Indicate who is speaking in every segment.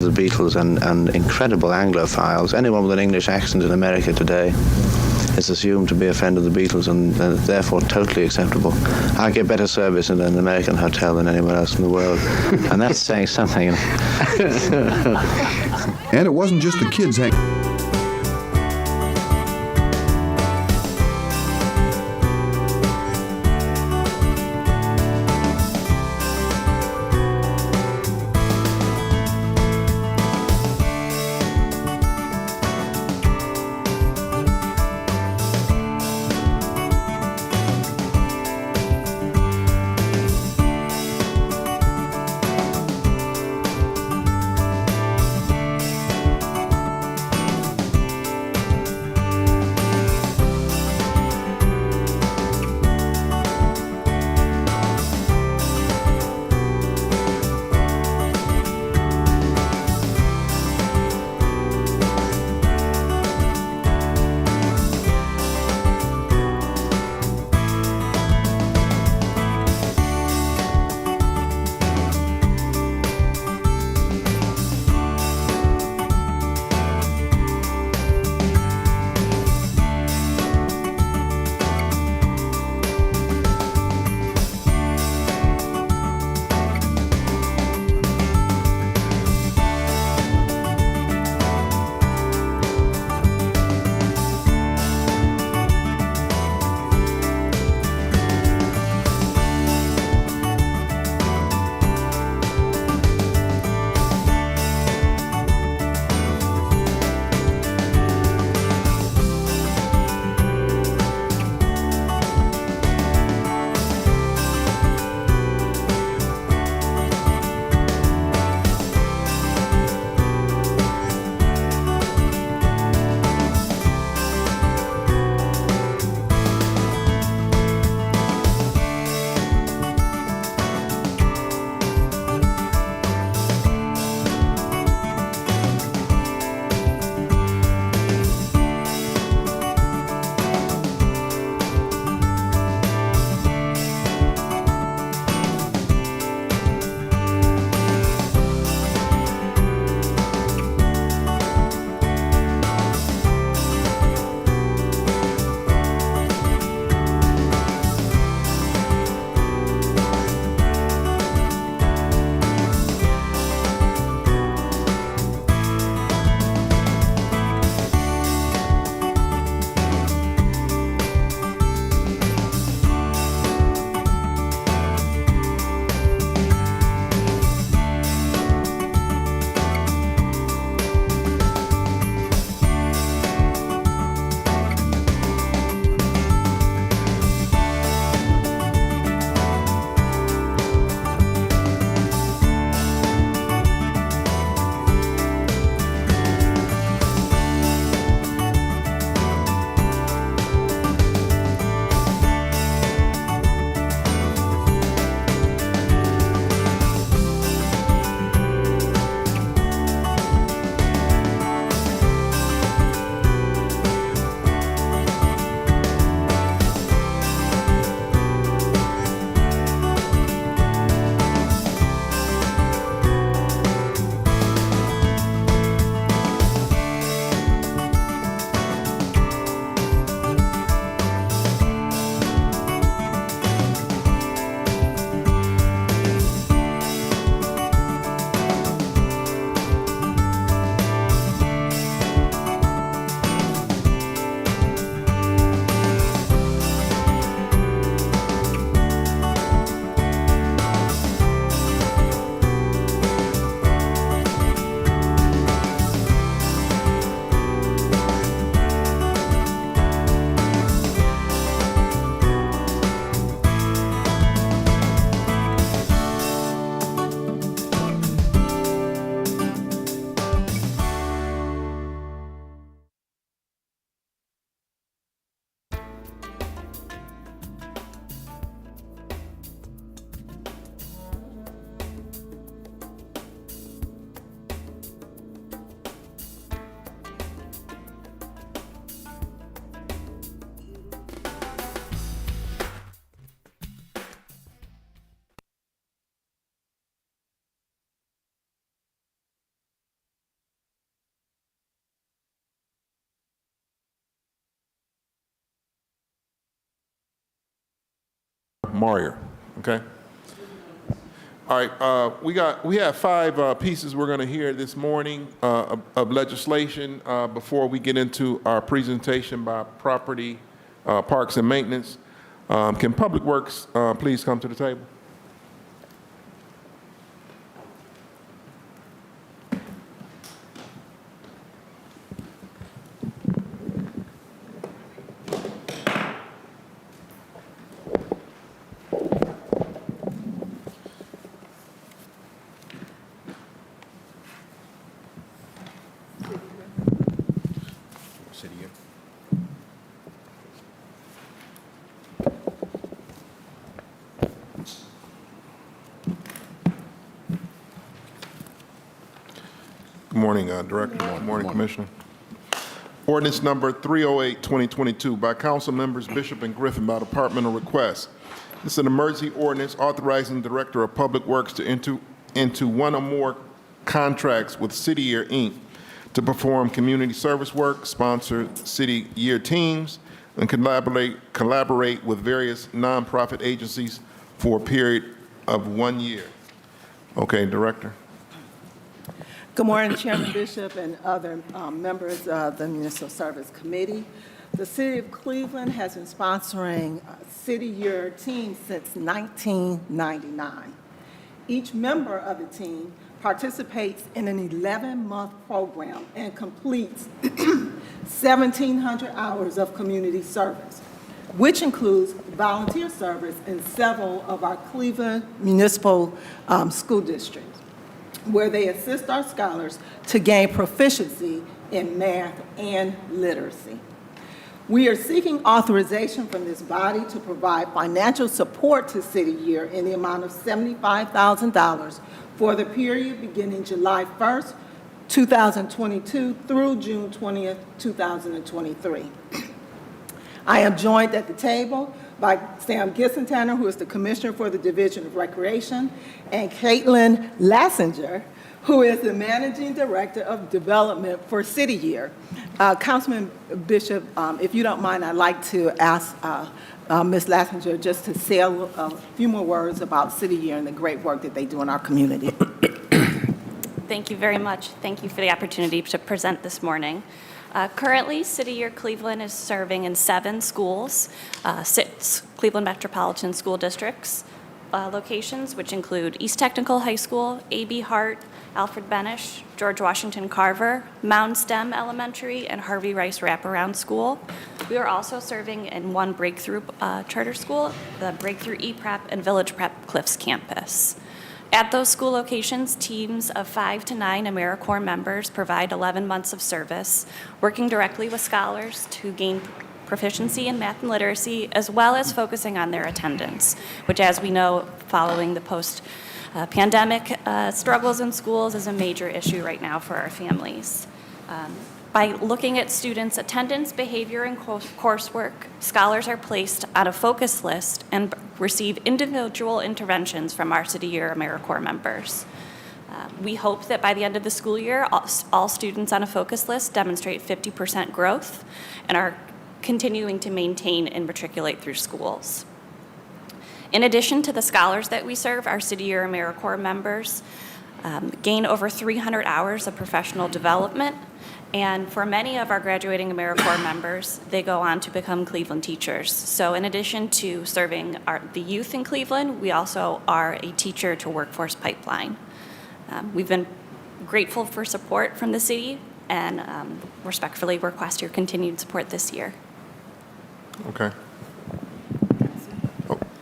Speaker 1: the Beatles and incredible Anglophiles. Anyone with an English accent in America today is assumed to be a friend of the Beatles and therefore totally acceptable. I get better service in an American hotel than anywhere else in the world, and that's saying something.
Speaker 2: And it wasn't just the kids hanging.
Speaker 3: Moyer. Okay. All right. We have five pieces we're going to hear this morning of legislation before we get into our presentation by Property, Parks and Maintenance. Can Public Works please come to the table? Good morning, Director. Good morning, Commissioner. Ordinance number 308, 2022 by council members Bishop and Griffin by departmental request. This is an emergency ordinance authorizing the Director of Public Works to enter into one or more contracts with City Year, Inc. to perform community service work, sponsor City Year teams, and collaborate with various nonprofit agencies for a period of 1 year. Okay, Director.
Speaker 4: Good morning, Chairman Bishop and other members of the Municipal Service Committee. The City of Cleveland has been sponsoring City Year teams since 1999. Each member of the team participates in an 11-month program and completes 1,700 hours of community service, which includes volunteer service in several of our Cleveland municipal school districts, where they assist our scholars to gain proficiency in math and literacy. We are seeking authorization from this body to provide financial support to City Year in the amount of $75,000 for the period beginning July 1st, 2022 through June 20th, 2023. I am joined at the table by Sam Gissentanner, who is the Commissioner for the Division of Recreation, and Caitlin Lassinger, who is the Managing Director of Development for City Year. Councilman Bishop, if you don't mind, I'd like to ask Ms. Lassinger just to say a few more words about City Year and the great work that they do in our community.
Speaker 5: Thank you very much. Thank you for the opportunity to present this morning. Currently, City Year Cleveland is serving in 7 schools, 6 Cleveland Metropolitan School Districts locations, which include East Technical High School, A.B. Hart, Alfred Benish, George Washington Carver, Mound STEM Elementary, and Harvey Rice Wraparound School. We are also serving in 1 Breakthrough charter school, the Breakthrough E-Prep and Village Prep Cliffs campus. At those school locations, teams of 5 to 9 AmeriCorps members provide 11 months of service, working directly with scholars to gain proficiency in math and literacy, as well as focusing on their attendance, which, as we know, following the post-pandemic struggles in schools is a major issue right now for our families. By looking at students' attendance, behavior, and coursework, scholars are placed on a focus list and receive individual interventions from our City Year AmeriCorps members. We hope that by the end of the school year, all students on a focus list demonstrate 50% growth and are continuing to maintain and matriculate through schools. In addition to the scholars that we serve, our City Year AmeriCorps members gain over 300 hours of professional development. And for many of our graduating AmeriCorps members, they go on to become Cleveland teachers. So in addition to serving the youth in Cleveland, we also are a teacher to workforce pipeline. We've been grateful for support from the city and respectfully request your continued support this year.
Speaker 3: Okay.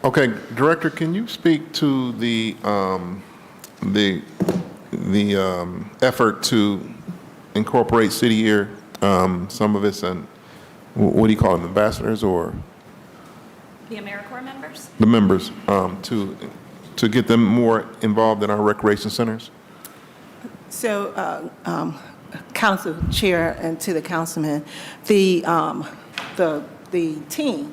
Speaker 3: Okay, Director, can you speak to the effort to incorporate City Year, some of it's, and what do you call them, ambassadors or?
Speaker 5: The AmeriCorps members?
Speaker 3: The members, to get them more involved in our recreation centers?
Speaker 4: So, Council Chair and to the councilman, the team,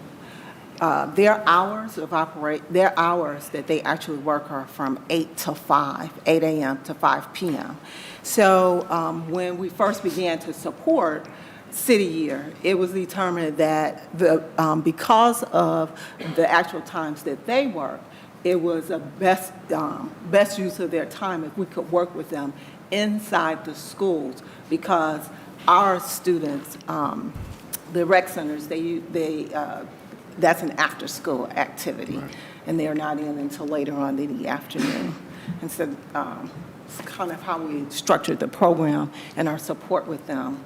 Speaker 4: their hours that they actually work are from 8 a.m. to 5 p.m. So when we first began to support city year, it was determined that because of the actual times that they work, it was a best use of their time if we could work with them inside the schools, because our students, the rec centers, that's an after-school activity, and they're not in until later on in the afternoon. And so it's kind of how we structured the program and our support with them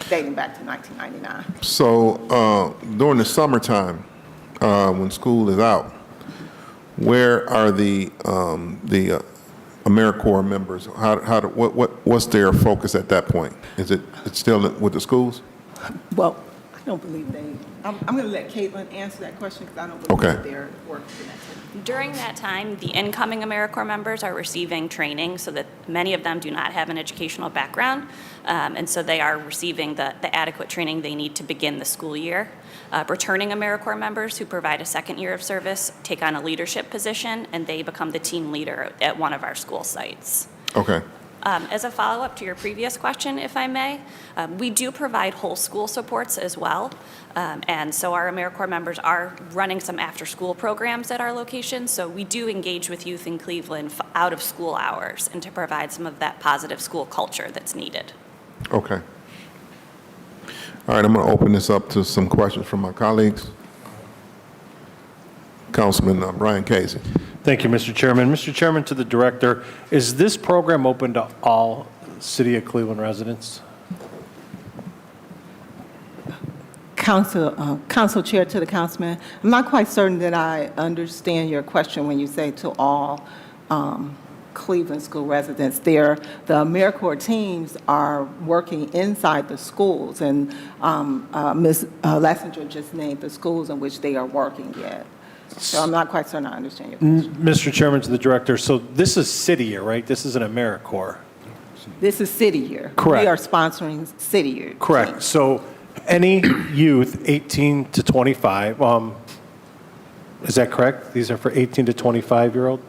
Speaker 4: dating back to 1999.
Speaker 3: So during the summertime, when school is out, where are the AmeriCorps members? What's their focus at that point? Is it's still with the schools?
Speaker 4: Well, I don't believe I'm going to let Caitlin answer that question because I don't believe
Speaker 3: Okay.
Speaker 4: that they're working connected.
Speaker 5: During that time, the incoming AmeriCorps members are receiving training so that many of them do not have an educational background, and so they are receiving the adequate training they need to begin the school year. Returning AmeriCorps members who provide a second year of service take on a leadership position, and they become the team leader at one of our school sites.
Speaker 3: Okay.
Speaker 5: As a follow-up to your previous question, if I may, we do provide whole school supports as well. And so our AmeriCorps members are running some after-school programs at our location. So we do engage with youth in Cleveland out of school hours and to provide some of that positive school culture that's needed.
Speaker 3: Okay. All right, I'm going to open this up to some questions from my colleagues. Councilman Brian Casey.
Speaker 6: Thank you, Mr. Chairman. Mr. Chairman, to the director, is this program open to all City of Cleveland residents?
Speaker 4: Council Chair, to the councilman, I'm not quite certain that I understand your question when you say to all Cleveland school residents. The AmeriCorps teams are working inside the schools, and Ms. Lessinger just named the schools in which they are working yet. So I'm not quite certain I understand your question.
Speaker 6: Mr. Chairman, to the director, so this is city year, right? This is an AmeriCorps.
Speaker 4: This is city year.
Speaker 6: Correct.
Speaker 4: We are sponsoring city year.
Speaker 6: Correct.
Speaker 4: teams.
Speaker 6: So any youth 18 to 25, is that correct? These are for 18 to 25-year-old?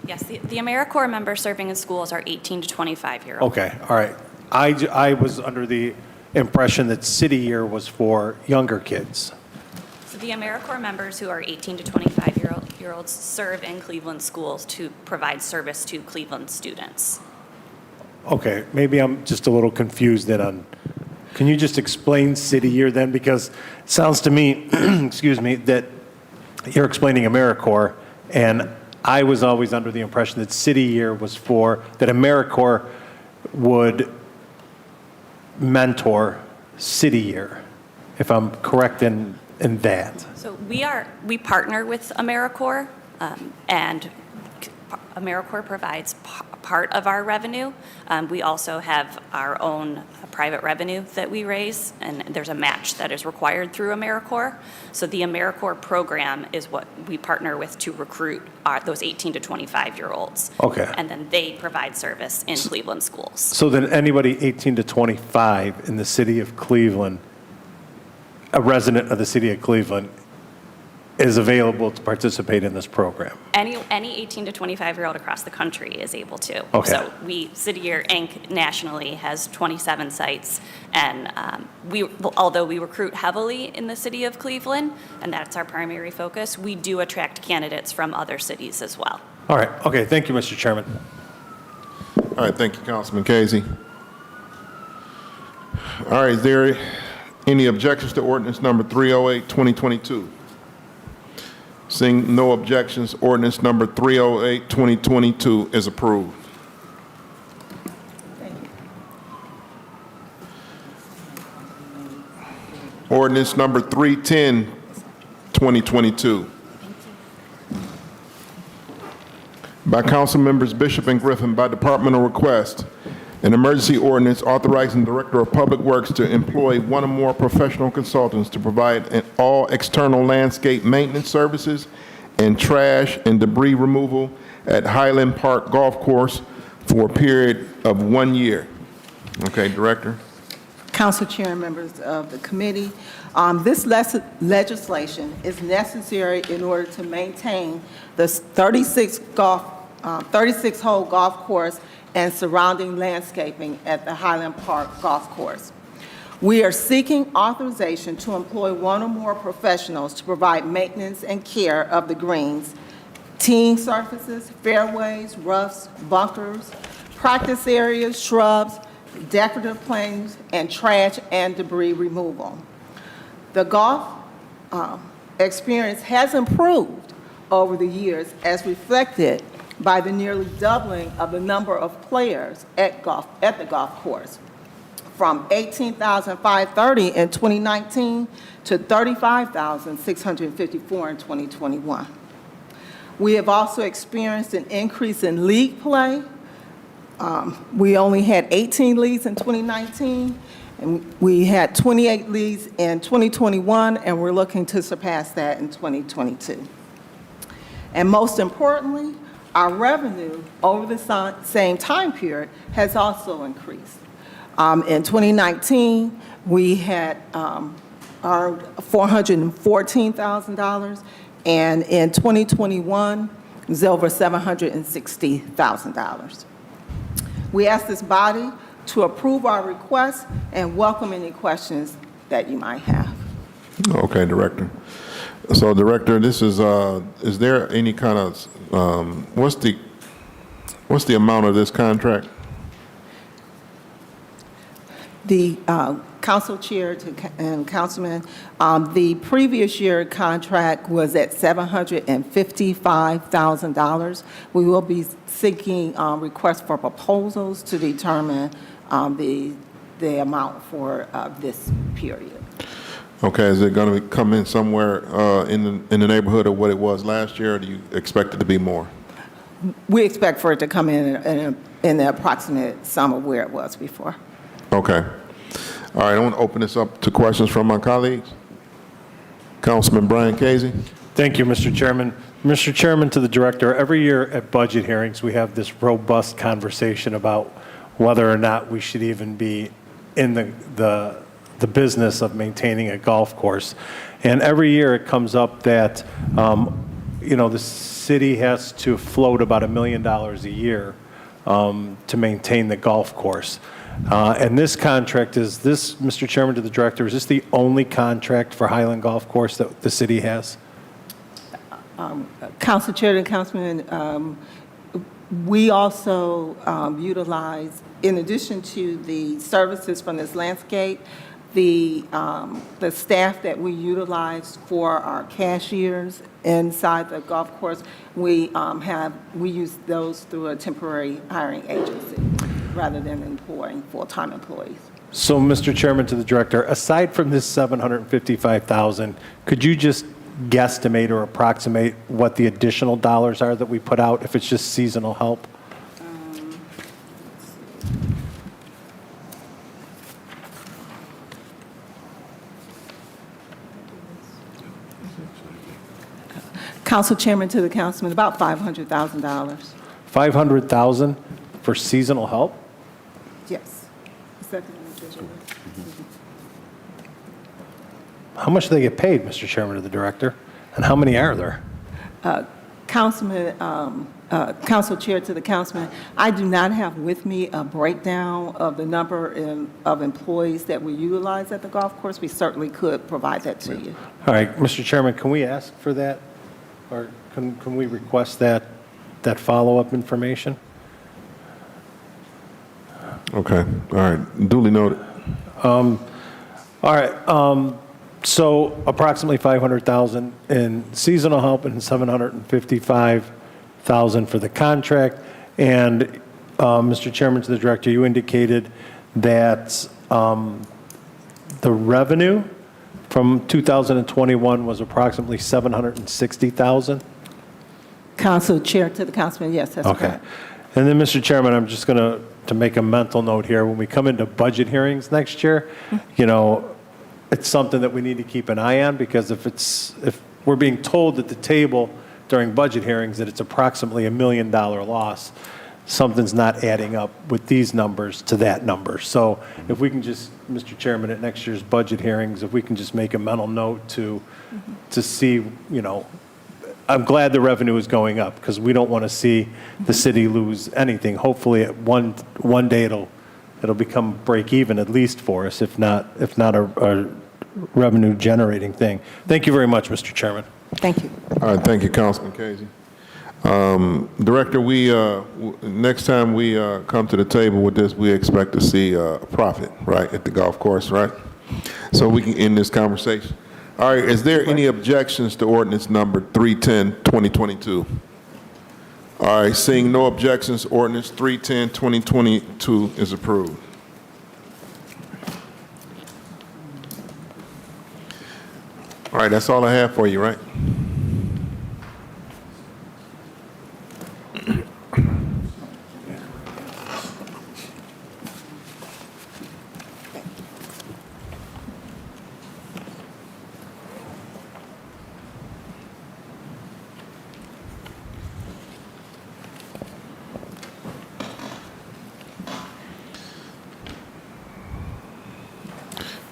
Speaker 5: Yes, the AmeriCorps members serving in schools are 18 to 25-year-olds.
Speaker 6: Okay, all right. I was under the impression that city year was for younger kids.
Speaker 5: So the AmeriCorps members who are 18 to 25-year-olds serve in Cleveland schools to provide service to Cleveland students.
Speaker 6: Okay, maybe I'm just a little confused then on, can you just explain city year then? Because it sounds to me, excuse me, that you're explaining AmeriCorps, and I was always under the impression that city year was that AmeriCorps would mentor city year, if I'm correct in that.
Speaker 5: So we partner with AmeriCorps, and AmeriCorps provides part of our revenue. We also have our own private revenue that we raise, and there's a match that is required through AmeriCorps. So the AmeriCorps program is what we partner with to recruit those 18 to 25-year-olds.
Speaker 6: Okay.
Speaker 5: And then they provide service in Cleveland schools.
Speaker 6: So then anybody 18 to 25 in the city of Cleveland, a resident of the city of Cleveland, is available to participate in this program?
Speaker 5: Any 18 to 25-year-old across the country is able to.
Speaker 6: Okay.
Speaker 5: So City Year Inc. nationally has 27 sites, and although we recruit heavily in the city of Cleveland, and that's our primary focus, we do attract candidates from other cities as well.
Speaker 6: All right, okay, thank you, Mr. Chairman.
Speaker 3: All right, thank you, Councilman Casey. All right, is there any objections to ordinance number 308, 2022? Seeing no objections, ordinance number 308, 2022 is approved.
Speaker 4: Thank you.
Speaker 3: Ordinance number 310, 2022. By council members Bishop and Griffin by departmental request, an emergency ordinance authorizing the Director of Public Works to employ one or more professional consultants to provide all external landscape maintenance services and trash and debris removal at Highland Park Golf Course for a period of 1 year. Okay, Director.
Speaker 4: Council Chair and members of the committee, this legislation is necessary in order to maintain the 36-hole golf course and surrounding landscaping at the Highland Park Golf Course. We are seeking authorization to employ one or more professionals to provide maintenance and care of the greens, teeing surfaces, fairways, roughs, bunkers, practice areas, shrubs, decorative plantings, and trash and debris removal. The golf experience has improved over the years as reflected by the nearly doubling of the number of players at the golf course, from 18,530 in 2019 to 35,654 in 2021. We have also experienced an increase in league play. We only had 18 leagues in 2019, and we had 28 leagues in 2021, and we're looking to surpass that in 2022. And most importantly, our revenue over the same time period has also increased. In 2019, we had earned $414,000, and in 2021, it was over $760,000. We ask this body to approve our request and welcome any questions that you might have.
Speaker 3: Okay, Director. So, Director, this is there any kind of, what's the amount of this contract?
Speaker 4: The council chair and councilman, the previous year contract was at $755,000. We will be seeking requests for proposals to determine the amount for this period.
Speaker 3: Okay, is it going to come in somewhere in the neighborhood of what it was last year, or do you expect it to be more?
Speaker 4: We expect for it to come in the approximate sum of where it was before.
Speaker 3: Okay. All right, I want to open this up to questions from my colleagues. Councilman Brian Casey.
Speaker 6: Thank you, Mr. Chairman. Mr. Chairman, to the Director, every year at budget hearings, we have this robust conversation about whether or not we should even be in the business of maintaining a golf course. And every year it comes up that, the city has to float about $1 million a year to maintain the golf course. And this contract, is this, Mr. Chairman, to the Director, is this the only contract for Highland Golf Course that the city has?
Speaker 4: Council Chair and Councilman, we also utilize, in addition to the services from this landscape, the staff that we utilize for our cashiers inside the golf course, we use those through a temporary hiring agency rather than employing full-time employees.
Speaker 6: So, Mr. Chairman, to the Director, aside from this $755,000, could you just guesstimate or approximate what the additional dollars are that we put out if it's just seasonal help?
Speaker 4: Council Chairman, to the Councilman, about $500,000.
Speaker 6: $500,000 for seasonal help?
Speaker 4: Yes. Is that the individual?
Speaker 6: How much do they get paid, Mr. Chairman, to the Director? And how many are there?
Speaker 4: Councilman, Council Chair, to the Councilman, I do not have with me a breakdown of the number of employees that we utilize at the golf course. We certainly could provide that to you.
Speaker 6: All right, Mr. Chairman, can we ask for that? Or can we request that follow-up information?
Speaker 3: Okay, all right, duly noted.
Speaker 6: All right, so approximately $500,000 in seasonal help and $755,000 for the contract. And Mr. Chairman, to the Director, you indicated that the revenue from 2021 was approximately $760,000.
Speaker 4: Council Chair, to the Councilman, yes, that's
Speaker 6: Okay.
Speaker 4: correct.
Speaker 6: And then, Mr. Chairman, I'm just going to make a mental note here. When we come into budget hearings next year, it's something that we need to keep an eye on, because if we're being told at the table during budget hearings that it's approximately $1 million loss, something's not adding up with these numbers to that number. So if we can just, Mr. Chairman, at next year's budget hearings, if we can just make a mental note to see, I'm glad the revenue is going up, because we don't want to see the city lose anything. Hopefully, one day it'll become break even at least for us, if not a revenue generating thing. Thank you very much, Mr. Chairman.
Speaker 4: Thank you.
Speaker 3: All right, thank you, Councilman Casey. Director, next time we come to the table with this, we expect to see a profit, right, at the golf course, right? So we can end this conversation. All right, is there any objections to ordinance number 310, 2022? All right, seeing no objections, ordinance 310, 2022 is approved. All right, that's all I have for you, right?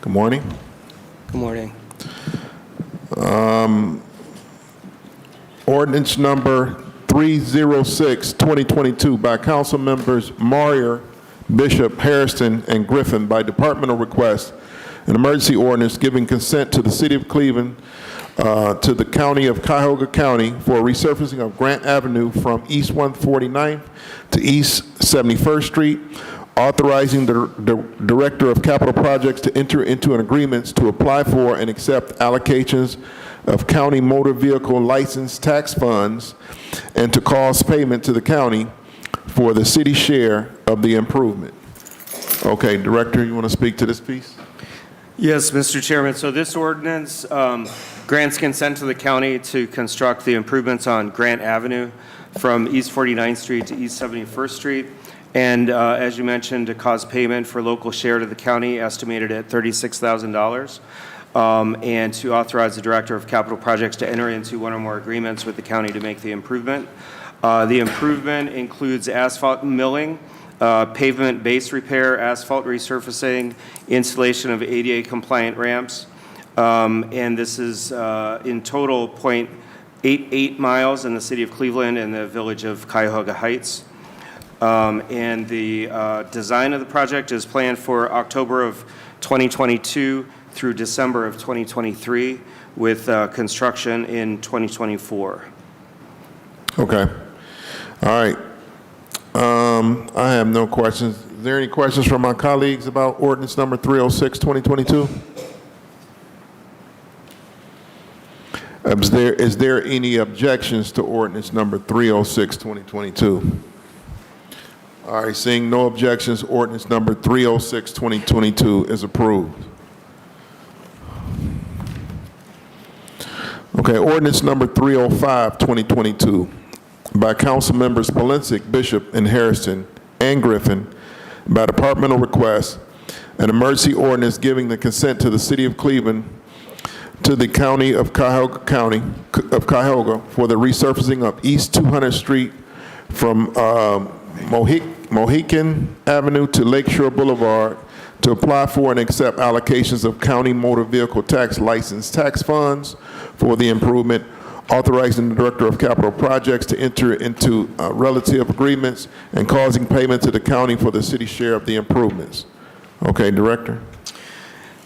Speaker 3: Good morning.
Speaker 7: Good morning.
Speaker 3: Ordinance number 306, 2022 by council members Meyer, Bishop, Harrison, and Griffin by departmental request, an emergency ordinance giving consent to the city of Cleveland to the county of Cuyahoga County for resurfacing of Grant Avenue from East 149th to East 71st Street, authorizing the Director of Capital Projects to enter into an agreement to apply for and accept allocations of county motor vehicle license tax funds and to cause payment to the county for the city share of the improvement. Okay, Director, you want to speak to this piece?
Speaker 7: Yes, Mr. Chairman. So this ordinance grants consent to the county to construct the improvements on Grant Avenue from East 49th Street to East 71st Street. And as you mentioned, to cause payment for local share to the county, estimated at $36,000. And to authorize the Director of Capital Projects to enter into one or more agreements with the county to make the improvement. The improvement includes asphalt milling, pavement base repair, asphalt resurfacing, installation of ADA compliant ramps. And this is in total 0.88 miles in the city of Cleveland and the village of Cuyahoga Heights. And the design of the project is planned for October of 2022 through December of 2023 with construction in 2024.
Speaker 3: Okay. All right. I have no questions. Is there any questions from my colleagues about ordinance number 306, 2022? Is there any objections to ordinance number 306, 2022? All right, seeing no objections, ordinance number 306, 2022 is approved. Okay, ordinance number 305, 2022 by council members Polincic, Bishop, and Harrison, and Griffin by departmental request, an emergency ordinance giving the consent to the city of Cleveland to the county of Cuyahoga for the resurfacing of East 200th Street from Mohican Avenue to Lakeshore Boulevard to apply for and accept allocations of county motor vehicle tax license tax funds for the improvement, authorizing the Director of Capital Projects to enter into relative agreements and causing payment to the county for the city share of the improvements. Okay, Director.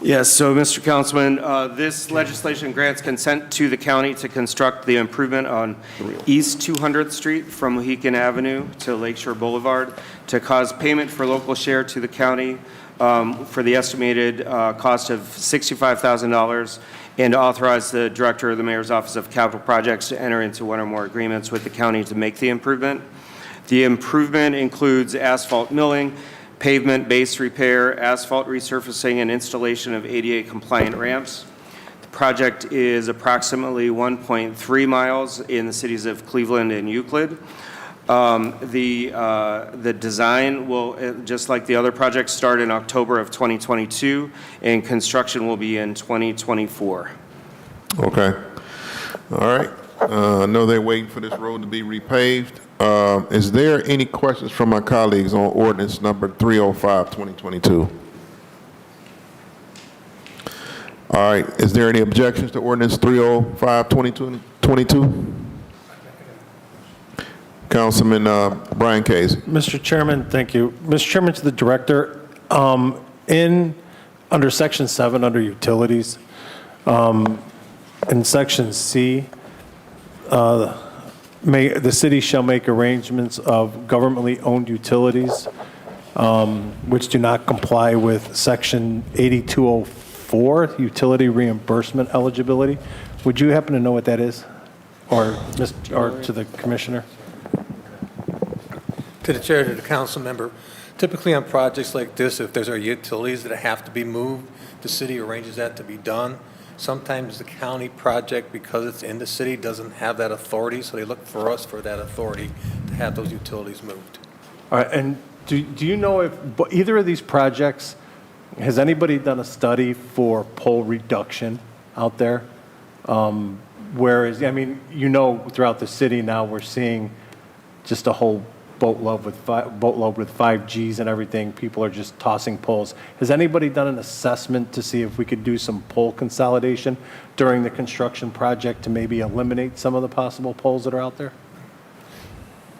Speaker 7: Yes, so Mr. Councilman, this legislation grants consent to the county to construct the improvement on East 200th Street from Mohican Avenue to Lakeshore Boulevard to cause payment for local share to the county for the estimated cost of $65,000 and to authorize the Director of the Mayor's Office of Capital Projects to enter into one or more agreements with the county to make the improvement. The improvement includes asphalt milling, pavement base repair, asphalt resurfacing, and installation of ADA compliant ramps. The project is approximately 1.3 miles in the cities of Cleveland and Euclid. The design will, just like the other projects, start in October of 2022, and construction will be in 2024.
Speaker 3: Okay. All right. I know they're waiting for this road to be repaved. Is there any questions from my colleagues on ordinance number 305, 2022? All right. Is there any objections to ordinance 305, 2022? Councilman Brian Casey.
Speaker 6: Mr. Chairman, thank you. Mr. Chairman, to the Director, Under Section 7, under utilities, in Section C, the city shall make arrangements of governmentally owned utilities which do not comply with Section 8204, utility reimbursement eligibility. Would you happen to know what that is? Or to the commissioner?
Speaker 8: To the chair, to the council member, typically on projects like this, if there's utilities that have to be moved, the city arranges that to be done. Sometimes the county project, because it's in the city, doesn't have that authority, so they look for us for that authority to have those utilities moved.
Speaker 6: All right, and do you know if either of these projects, has anybody done a study for pole reduction out there? Whereas, I mean, throughout the city now, we're seeing just a whole boatload with 5Gs and everything. People are just tossing poles. Has anybody done an assessment to see if we could do some pole consolidation during the construction project to maybe eliminate some of the possible poles that are out there?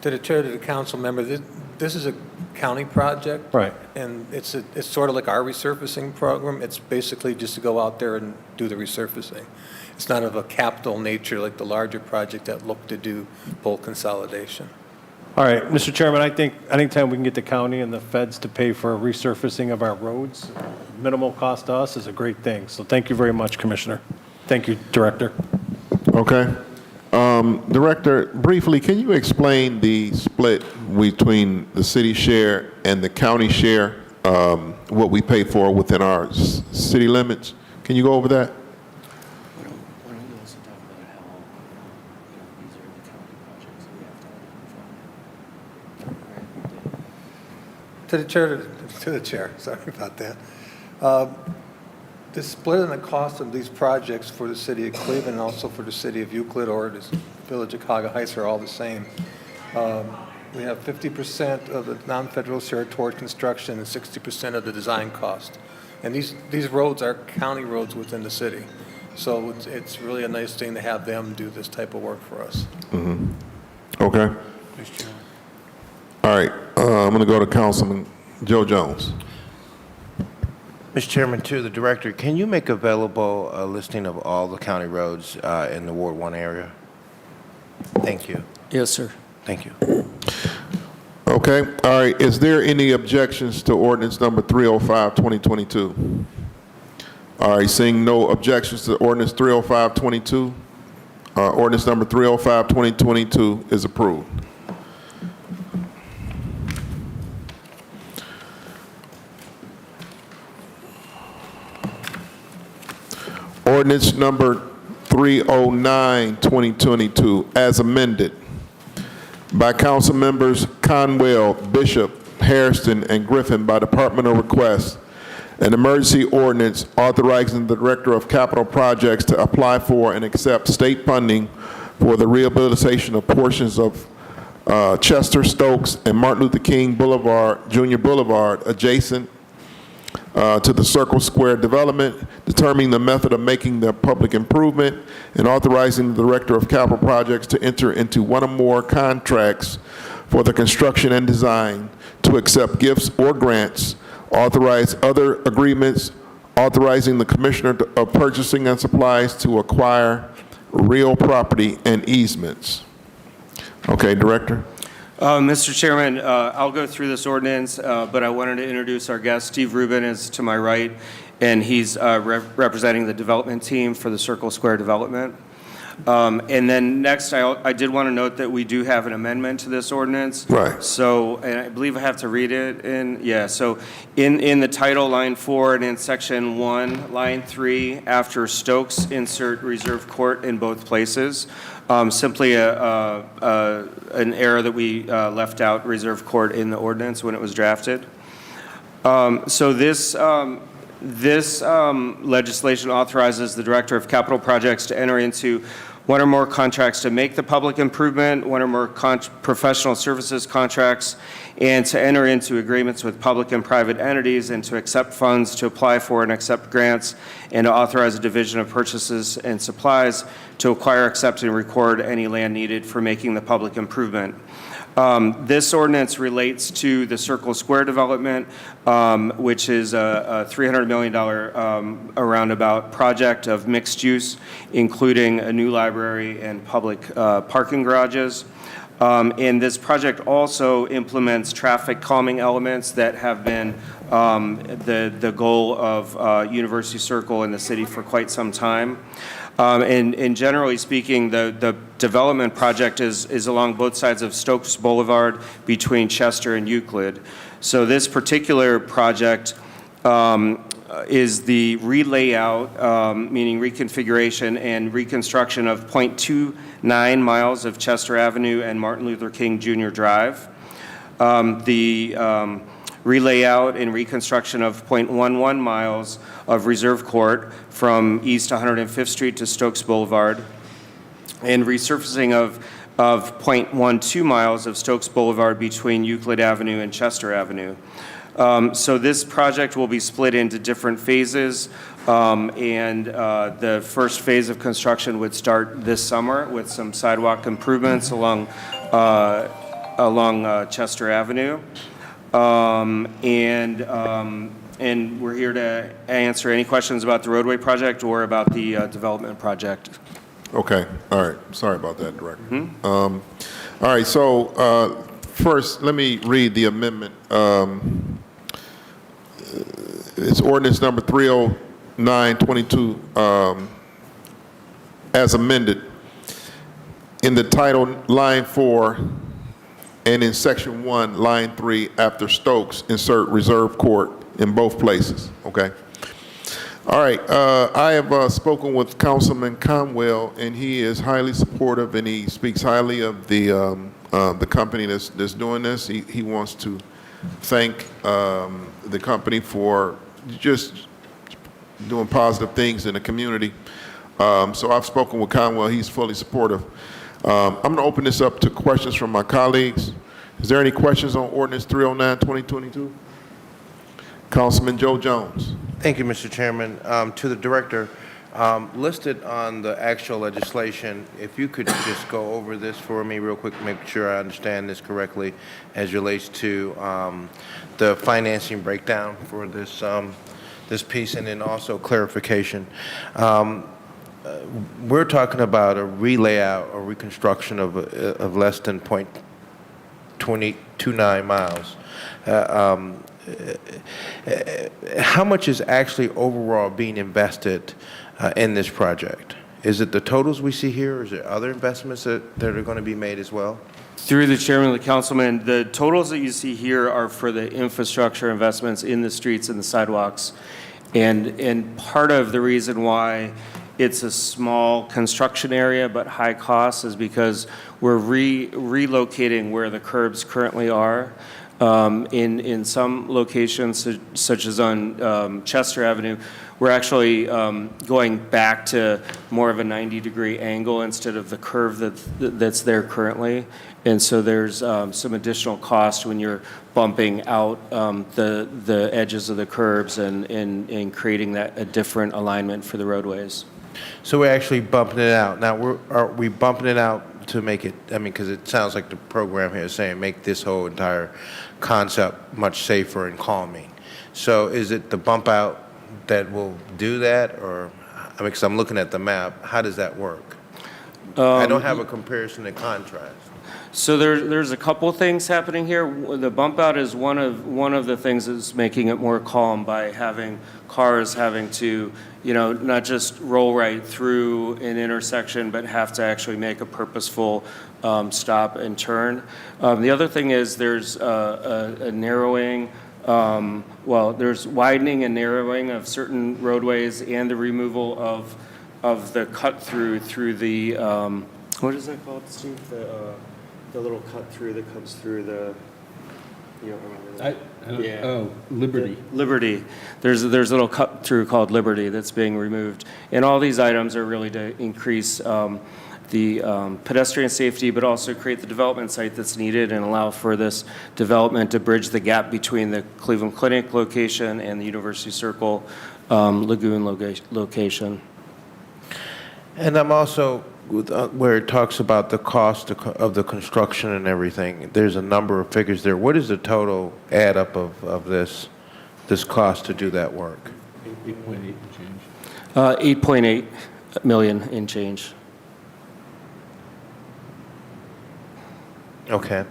Speaker 8: To the chair, to the council member, this is a county project.
Speaker 6: Right.
Speaker 8: And it's sort of like our resurfacing program. It's basically just to go out there and do the resurfacing. It's not of a capital nature like the larger project that look to do pole consolidation.
Speaker 6: All right, Mr. Chairman, I think anytime we can get the county and the feds to pay for resurfacing of our roads, minimal cost to us, is a great thing. So thank you very much, Commissioner. Thank you, Director.
Speaker 3: Okay. Director, briefly, can you explain the split between the city share and the county share, what we pay for within our city limits? Can you go over that?
Speaker 8: To the chair, sorry about that. The split in the cost of these projects for the city of Cleveland and also for the city of Euclid or the village of Cuyahoga Heights are all the same. We have 50% of the non-federal share toward construction and 60% of the design cost. And these roads are county roads within the city. So it's really a nice thing to have them do this type of work for us.
Speaker 3: Mm-hmm. Okay. All right. I'm going to go to Councilman Joe Jones.
Speaker 9: Mr. Chairman, to the director, can you make available a listing of all the county roads in the Ward 1 area? Thank you.
Speaker 10: Yes, sir.
Speaker 9: Thank you.
Speaker 3: Okay. All right. Is there any objections to ordinance number 305, 2022? All right. Seeing no objections to ordinance 305, 22, ordinance number 305, 2022 is approved. Ordinance number 309, 2022, as amended by council members Conwell, Bishop, Hairston, and Griffin by departmental request, an emergency ordinance authorizing the Director of Capital Projects to apply for and accept state funding for the rehabilitation of portions of Chester, Stokes, and Martin Luther King Boulevard, Junior Boulevard, adjacent to the Circle Square development, determining the method of making the public improvement, and authorizing the Director of Capital Projects to enter into one or more contracts for the construction and design, to accept gifts or grants, authorize other agreements, authorizing the Commissioner of Purchasing and Supplies to acquire real property and easements. Okay, Director.
Speaker 7: Mr. Chairman, I'll go through this ordinance, but I wanted to introduce our guest. Steve Rubin is to my right, and he's representing the development team for the Circle Square development. And then next, I did want to note that we do have an amendment to this ordinance.
Speaker 3: Right.
Speaker 7: So, and I believe I have to read it so in the title, line 4, and in section 1, line 3, after Stokes, insert reserve court in both places. Simply an error that we left out reserve court in the ordinance when it was drafted. So this legislation authorizes the Director of Capital Projects to enter into one or more contracts to make the public improvement, one or more professional services contracts, and to enter into agreements with public and private entities, and to accept funds, to apply for and accept grants, and to authorize a division of purchases and supplies to acquire, accept, and record any land needed for making the public improvement. This ordinance relates to the Circle Square development, which is a $300 million roundabout project of mixed use, including a new library and public parking garages. And this project also implements traffic calming elements that have been the goal of University Circle and the city for quite some time. And generally speaking, the development project is along both sides of Stokes Boulevard between Chester and Euclid. So this particular project is the relayout, meaning reconfiguration and reconstruction of 0.29 miles of Chester Avenue and Martin Luther King Jr. Drive. The relayout and reconstruction of 0.11 miles of Reserve Court from East 105th Street to Stokes Boulevard, and resurfacing of 0.12 miles of Stokes Boulevard between Euclid Avenue and Chester Avenue. So this project will be split into different phases, and the first phase of construction would start this summer with some sidewalk improvements along Chester Avenue. And we're here to answer any questions about the roadway project or about the development project.
Speaker 3: Okay, all right. Sorry about that, Director. All right, so first, let me read the amendment. It's ordinance number 30922 as amended. In the title, line 4, and in section 1, line 3, after Stokes, insert Reserve Court in both places, okay? All right, I have spoken with Councilman Conwell, and he is highly supportive, and he speaks highly of the company that's doing this. He wants to thank the company for just doing positive things in the community. So I've spoken with Conwell. He's fully supportive. I'm going to open this up to questions from my colleagues. Is there any questions on ordinance 309-2022? Councilman Joe Jones.
Speaker 9: Thank you, Mr. Chairman. To the Director, listed on the actual legislation, if you could just go over this for me real quick, make sure I understand this correctly as relates to the financing breakdown for this, this piece, and then also clarification. We're talking about a relayout or reconstruction of less than 0.29 miles. How much is actually overall being invested in this project? Is it the totals we see here, or is there other investments that are going to be made as well?
Speaker 7: Through the chairman and the councilman, the totals that you see here are for the infrastructure investments in the streets and the sidewalks. And part of the reason why it's a small construction area but high cost is because we're relocating where the curbs currently are. In some locations, such as on Chester Avenue, we're actually going back to more of a 90-degree angle instead of the curve that's there currently. And so there's some additional cost when you're bumping out the edges of the curbs and creating a different alignment for the roadways.
Speaker 9: So we're actually bumping it out. Now, are we bumping it out to make it, I mean, because it sounds like the program here is saying make this whole entire concept much safer and calming. So is it the bump out that will do that? Or, I mean, because I'm looking at the map, how does that work? I don't have a comparison and contrast.
Speaker 7: So there's a couple things happening here. The bump out is one of the things that's making it more calm by having cars having to, not just roll right through an intersection, but have to actually make a purposeful stop and turn. The other thing is there's a narrowing. There's widening and narrowing of certain roadways and the removal of the cut through the what is that called, Steve? The little cut through that comes through the, you don't remember that?
Speaker 10: Yeah. Oh, Liberty.
Speaker 7: Liberty. There's a little cut through called Liberty that's being removed. And all these items are really to increase the pedestrian safety, but also create the development site that's needed and allow for this development to bridge the gap between the Cleveland Clinic location and the University Circle Lagoon location.
Speaker 9: And I'm also where it talks about the cost of the construction and everything, there's a number of figures there. What is the total add up of this cost to do that work?
Speaker 10: 8.8 and change.
Speaker 7: 8.8 million in change.
Speaker 9: Okay.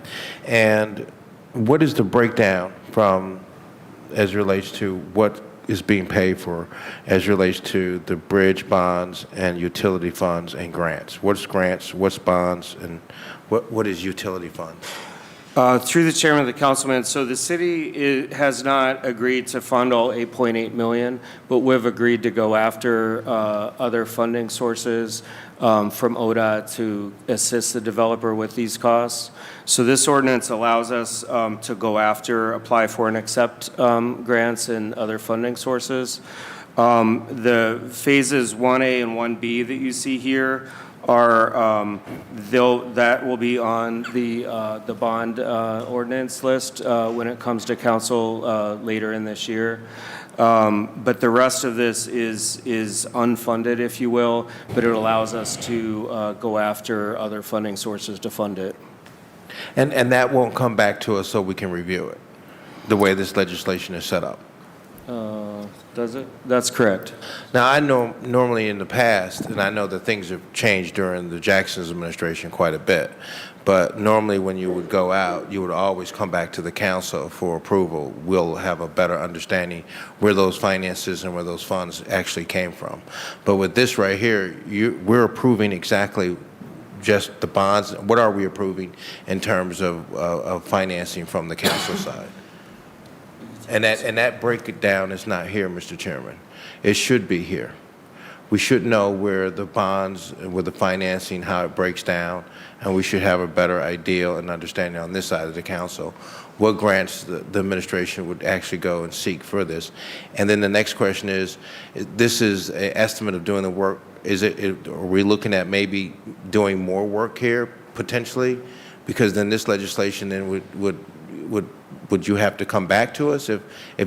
Speaker 9: And what is the breakdown from, as relates to what is being paid for, as relates to the bridge bonds and utility funds and grants? What's grants, what's bonds, and what is utility funds?
Speaker 7: Through the chairman of the councilman, so the city has not agreed to fund all 8.8 million, but we've agreed to go after other funding sources from ODOT to assist the developer with these costs. So this ordinance allows us to go after, apply for, and accept grants and other funding sources. The phases 1A and 1B that you see here are that will be on the bond ordinance list when it comes to council later in this year. But the rest of this is unfunded, if you will, but it allows us to go after other funding sources to fund it.
Speaker 9: And that won't come back to us so we can review it, the way this legislation is set up.
Speaker 7: Does it? That's correct.
Speaker 9: Now, I know normally in the past, and I know that things have changed during the Jackson's administration quite a bit, but normally when you would go out, you would always come back to the council for approval. We'll have a better understanding where those finances and where those funds actually came from. But with this right here, we're approving exactly just the bonds. What are we approving in terms of financing from the council side? And that breakdown is not here, Mr. Chairman. It should be here. We should know where the bonds, where the financing, how it breaks down, and we should have a better idea and understanding on this side of the council what grants the administration would actually go and seek for this. And then the next question is, this is an estimate of doing the work. Are we looking at maybe doing more work here potentially? Because then this legislation then would you have to come back to us if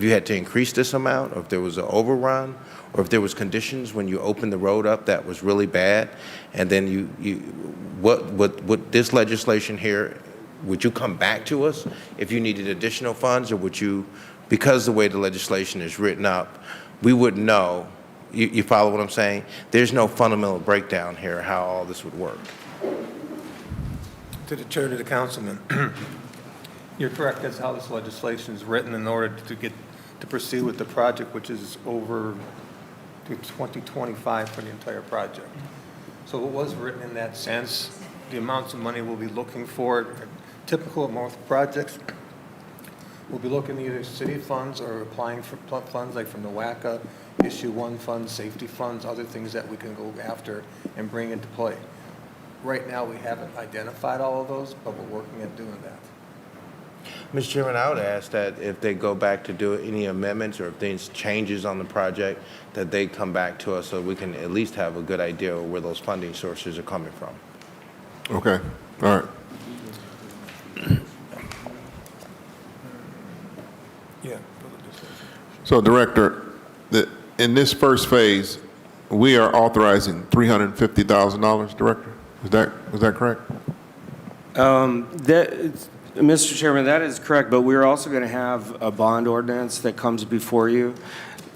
Speaker 9: you had to increase this amount, or if there was an overrun, or if there was conditions when you opened the road up that was really bad, and then what this legislation here, would you come back to us if you needed additional funds, or would you, because the way the legislation is written up, we wouldn't know? You follow what I'm saying? There's no fundamental breakdown here how all this would work.
Speaker 8: To the chair, to the councilman. You're correct. That's how this legislation is written in order to proceed with the project, which is over to 2025 for the entire project. So it was written in that sense. The amounts of money we'll be looking for, typical of most projects, we'll be looking at either city funds or applying for funds like from the WACA, issue 1 fund, safety funds, other things that we can go after and bring into play. Right now, we haven't identified all of those, but we're working at doing that.
Speaker 9: Mr. Chairman, I would ask that if they go back to do any amendments or if there's changes on the project, that they come back to us so we can at least have a good idea of where those funding sources are coming from.
Speaker 3: Okay, all right.
Speaker 8: Yeah.
Speaker 3: So, Director, in this first phase, we are authorizing $350,000, Director? Is that correct?
Speaker 7: Mr. Chairman, that is correct, but we're also going to have a bond ordinance that comes before you.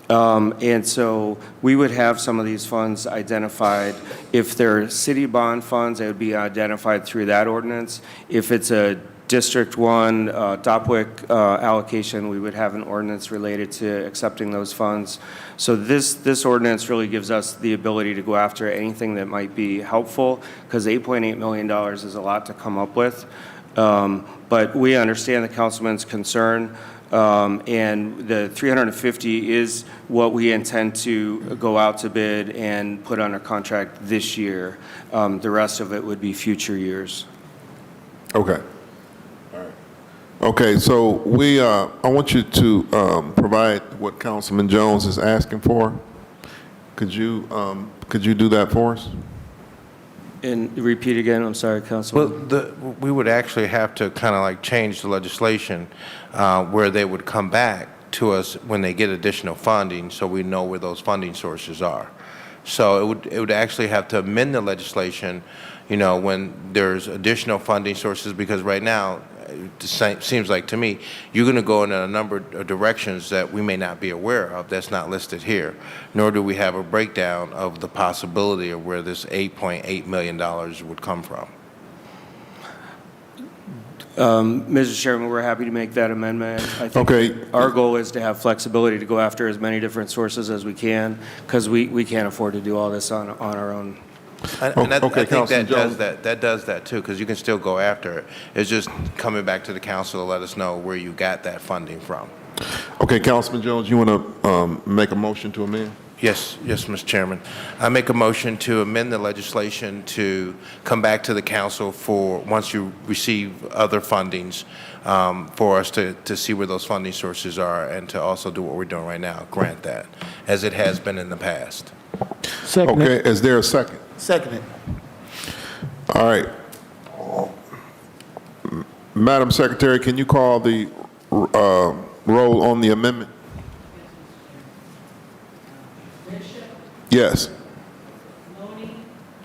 Speaker 7: And so we would have some of these funds identified. If they're city bond funds, they would be identified through that ordinance. If it's a District 1 DOPWIC allocation, we would have an ordinance related to accepting those funds. So this ordinance really gives us the ability to go after anything that might be helpful, because $8.8 million is a lot to come up with. But we understand the councilman's concern, and the 350 is what we intend to go out to bid and put under contract this year. The rest of it would be future years.
Speaker 3: Okay. All right. Okay, so I want you to provide what Councilman Jones is asking for. Could you do that for us?
Speaker 7: And repeat again, I'm sorry, Councilman.
Speaker 9: Well, we would actually have to kind of like change the legislation where they would come back to us when they get additional funding, so we know where those funding sources are. So it would actually have to amend the legislation, you know, when there's additional funding sources, because right now, seems like to me, you're going to go in a number of directions that we may not be aware of that's not listed here, nor do we have a breakdown of the possibility of where this $8.8 million would come from.
Speaker 7: Mr. Chairman, we're happy to make that amendment. I think our goal is to have flexibility to go after as many different sources as we can, because we can't afford to do all this on our own.
Speaker 9: And I think
Speaker 3: Councilman Jones.
Speaker 9: that does that too, because you can still go after it. It's just coming back to the council to let us know where you got that funding from.
Speaker 3: Okay, Councilman Jones, you want to make a motion to amend?
Speaker 9: Yes, Mr. Chairman. I make a motion to amend the legislation to come back to the council for, once you receive other fundings, for us to see where those funding sources are, and to also do what we're doing right now, grant that, as it has been in the past.
Speaker 3: Okay, is there a second?
Speaker 11: Seconded.
Speaker 3: All right. Madam Secretary, can you call the roll on the amendment? Yes.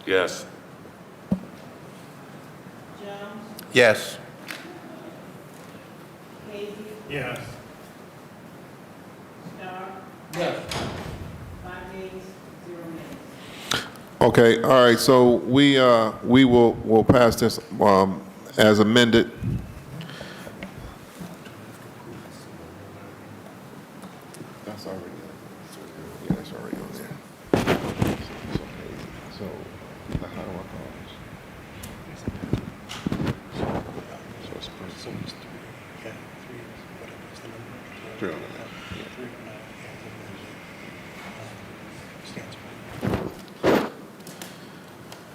Speaker 10: Yes.
Speaker 9: Yes.
Speaker 6: Yes.
Speaker 3: Okay, all right, so we'll pass this as amended. That's already, yeah, that's already on there. So, how do I call this? Three on it.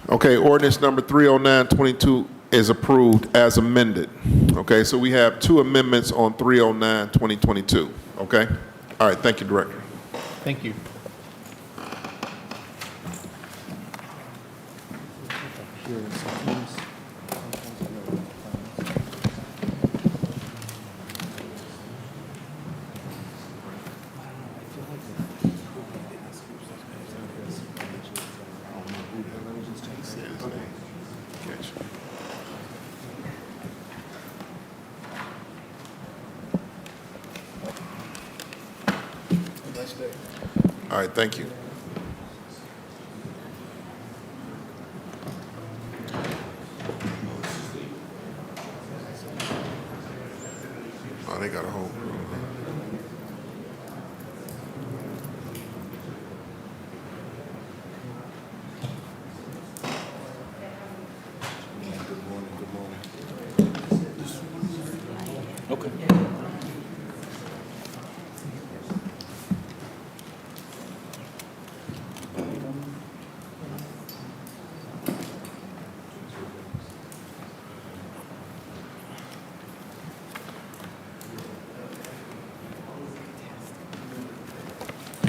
Speaker 3: Okay, ordinance number 30922 is approved as amended. Okay, so we have two amendments on 309-2022. Okay? All right, thank you, Director.
Speaker 10: Thank you.
Speaker 3: All right, thank you. Oh, they got a whole crew.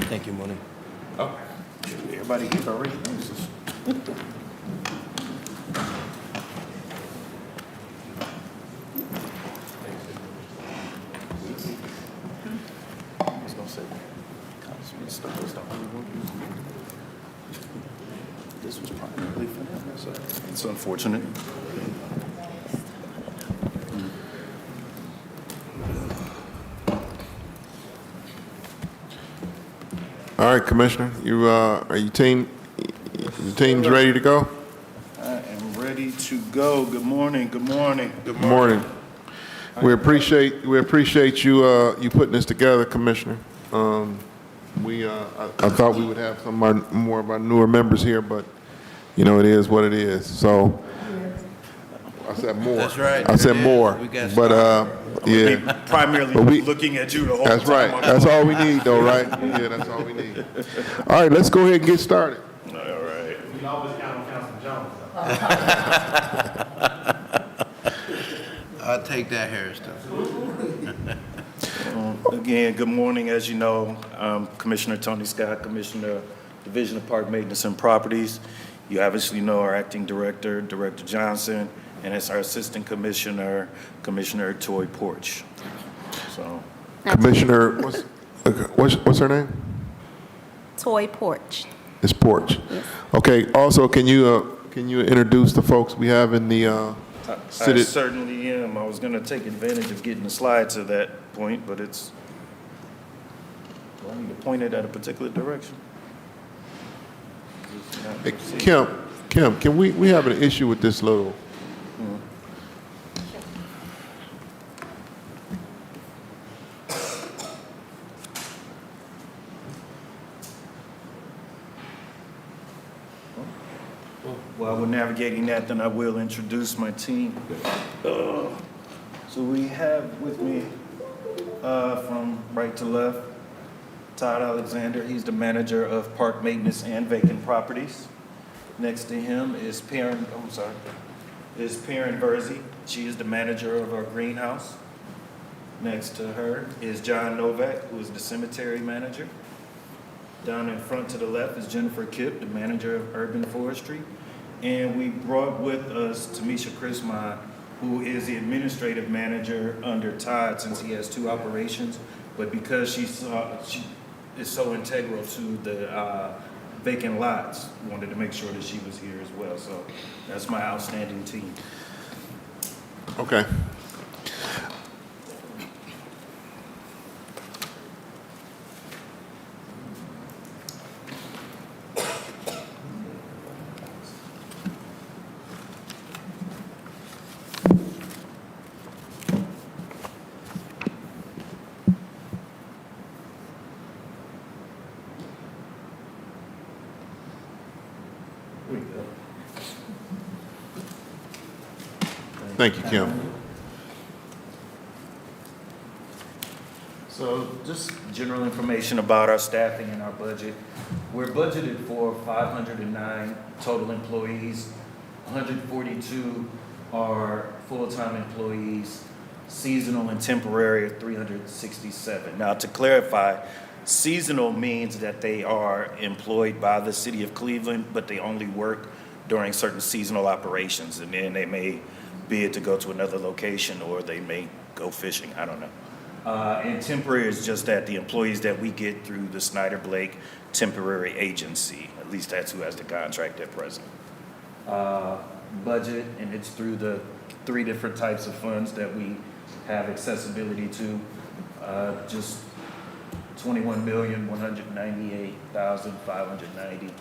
Speaker 9: Thank you, Mooney.
Speaker 11: Oh, everybody here already knows this. I was gonna say, Councilman Stowe was the only one this was primarily for them, so it's unfortunate.
Speaker 3: All right, Commissioner, are you team's ready to go?
Speaker 11: I am ready to go. Good morning, good morning.
Speaker 3: Good morning. We appreciate you you putting this together, Commissioner. I thought we would have some more of our newer members here, but you know, it is what it is. So I said more.
Speaker 9: That's right.
Speaker 3: I said more,
Speaker 9: We got
Speaker 3: but yeah.
Speaker 11: Primarily looking at you the whole time.
Speaker 3: That's right. That's all we need, though, right? Yeah, that's all we need. All right, let's go ahead and get started.
Speaker 11: All right.
Speaker 6: We always count on Councilman Jones.
Speaker 9: I'll take that, Harrison.
Speaker 11: Again, good morning. As you know, I'm Commissioner Tony Scott, Commissioner, Division of Park Maintenance and Properties. You obviously know our Acting Director, Director Johnson, and it's our Assistant Commissioner, Commissioner Toy Porch. So,
Speaker 3: Commissioner, what's her name?
Speaker 12: Toy Porch.
Speaker 3: Ms. Porch. Okay, also, can you introduce the folks we have in the
Speaker 11: I
Speaker 3: city?
Speaker 11: certainly am. I was going to take advantage of getting the slide to that point, but it's, do I need to point it at a particular direction?
Speaker 3: Hey, Kim, can we have an issue with this little?
Speaker 11: While we're navigating that, then I will introduce my team. So we have with me, from right to left, Todd Alexander. He's the manager of park maintenance and vacant properties. Next to him is Perrin Verzi. She is the manager of our greenhouse. Next to her is John Novak, who is the cemetery manager. Down in front to the left is Jennifer Kipp, the manager of urban forestry. And we brought with us Tamisha Chrismon, who is the administrative manager under Todd, since he has two operations. But because she is so integral to the vacant lots, wanted to make sure that she was here as well. So that's my outstanding team.
Speaker 3: Okay.
Speaker 11: Here we go.
Speaker 3: Thank you, Kim.
Speaker 11: So just general information about our staffing and our budget. We're budgeted for 509 total employees. 142 are full-time employees, seasonal and temporary at 367. Now, to clarify, seasonal means that they are employed by the city of Cleveland, but they only work during certain seasonal operations, and then they may bid to go to another location, or they may go fishing, I don't know. And temporary is just that the employees that we get through the Snyder Blake temporary agency, at least that's who has the contract at present. Budget, and it's through the 3 different types of funds that we have accessibility to, just $21,198,590,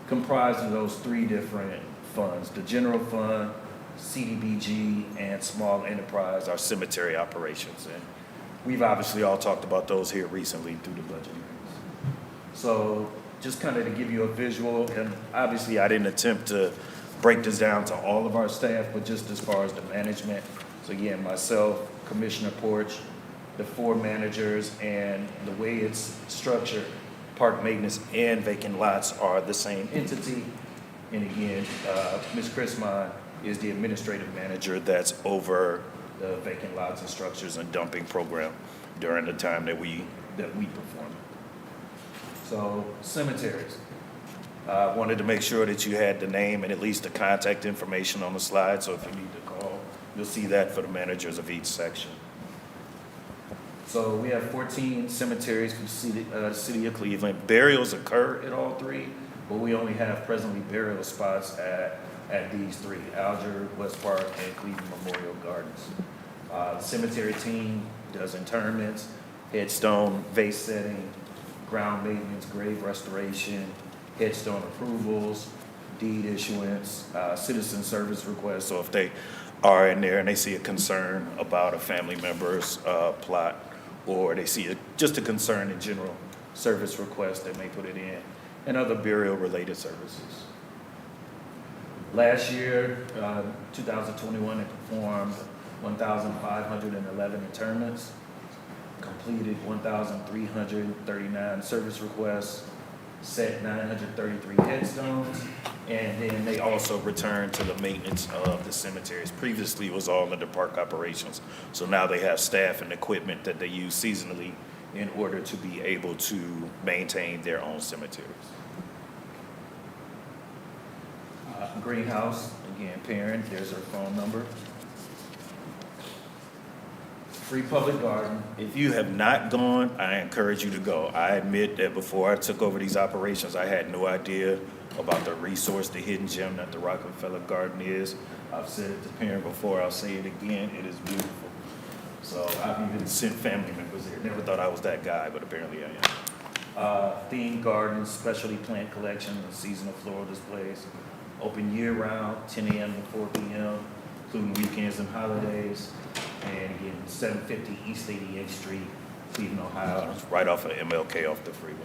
Speaker 11: comprised of those 3 different funds: the general fund, CDBG, and small enterprise, our cemetery operations. And we've obviously all talked about those here recently through the budget hearings. So just kind of to give you a visual, and obviously I didn't attempt to break this down to all of our staff, but just as far as the management. So again, myself, Commissioner Porch, the 4 managers, and the way it's structured, park maintenance and vacant lots are the same entity. And again, Ms. Chrismon is the administrative manager that's over the vacant lots and structures and dumping program during the time that we perform it. So cemeteries. Wanted to make sure that you had the name and at least the contact information on the slide, so if you need to call, you'll see that for the managers of each section. So we have 14 cemeteries for the city of Cleveland. Burials occur at all 3, but we only have presently burial spots at these 3, Alger, West Park, and Cleveland Memorial Gardens. The cemetery team does interments, headstone, vase setting, ground maintenance, grave restoration, headstone approvals, deed issuance, citizen service requests. So if they are in there and they see a concern about a family member's plot, or they see just a concern in general, service request, they may put it in, and other burial-related services. Last year, 2021, they performed 1,511 interments, completed 1,339 service requests, set 933 headstones, and then they also returned to the maintenance of the cemeteries. Previously, it was all under park operations, so now they have staff and equipment that they use seasonally in order to be able to maintain their own cemeteries. Greenhouse, again, Perrin, there's her phone number. free public garden. If you have not gone, I encourage you to go. I admit that before I took over these operations, I had no idea about the resource, the hidden gem that the Rockefeller Garden is. I've said it to parents before, I'll say it again, it is beautiful. So I've even sent family members there. Never thought I was that guy, but apparently I am. Themed gardens, specialty plant collection, and seasonal floral displays. Open year-round, 10 a.m. to 4 p.m., including weekends and holidays. And again, 750 East 88th Street, Cleveland, Ohio. It's right off of MLK off the freeway.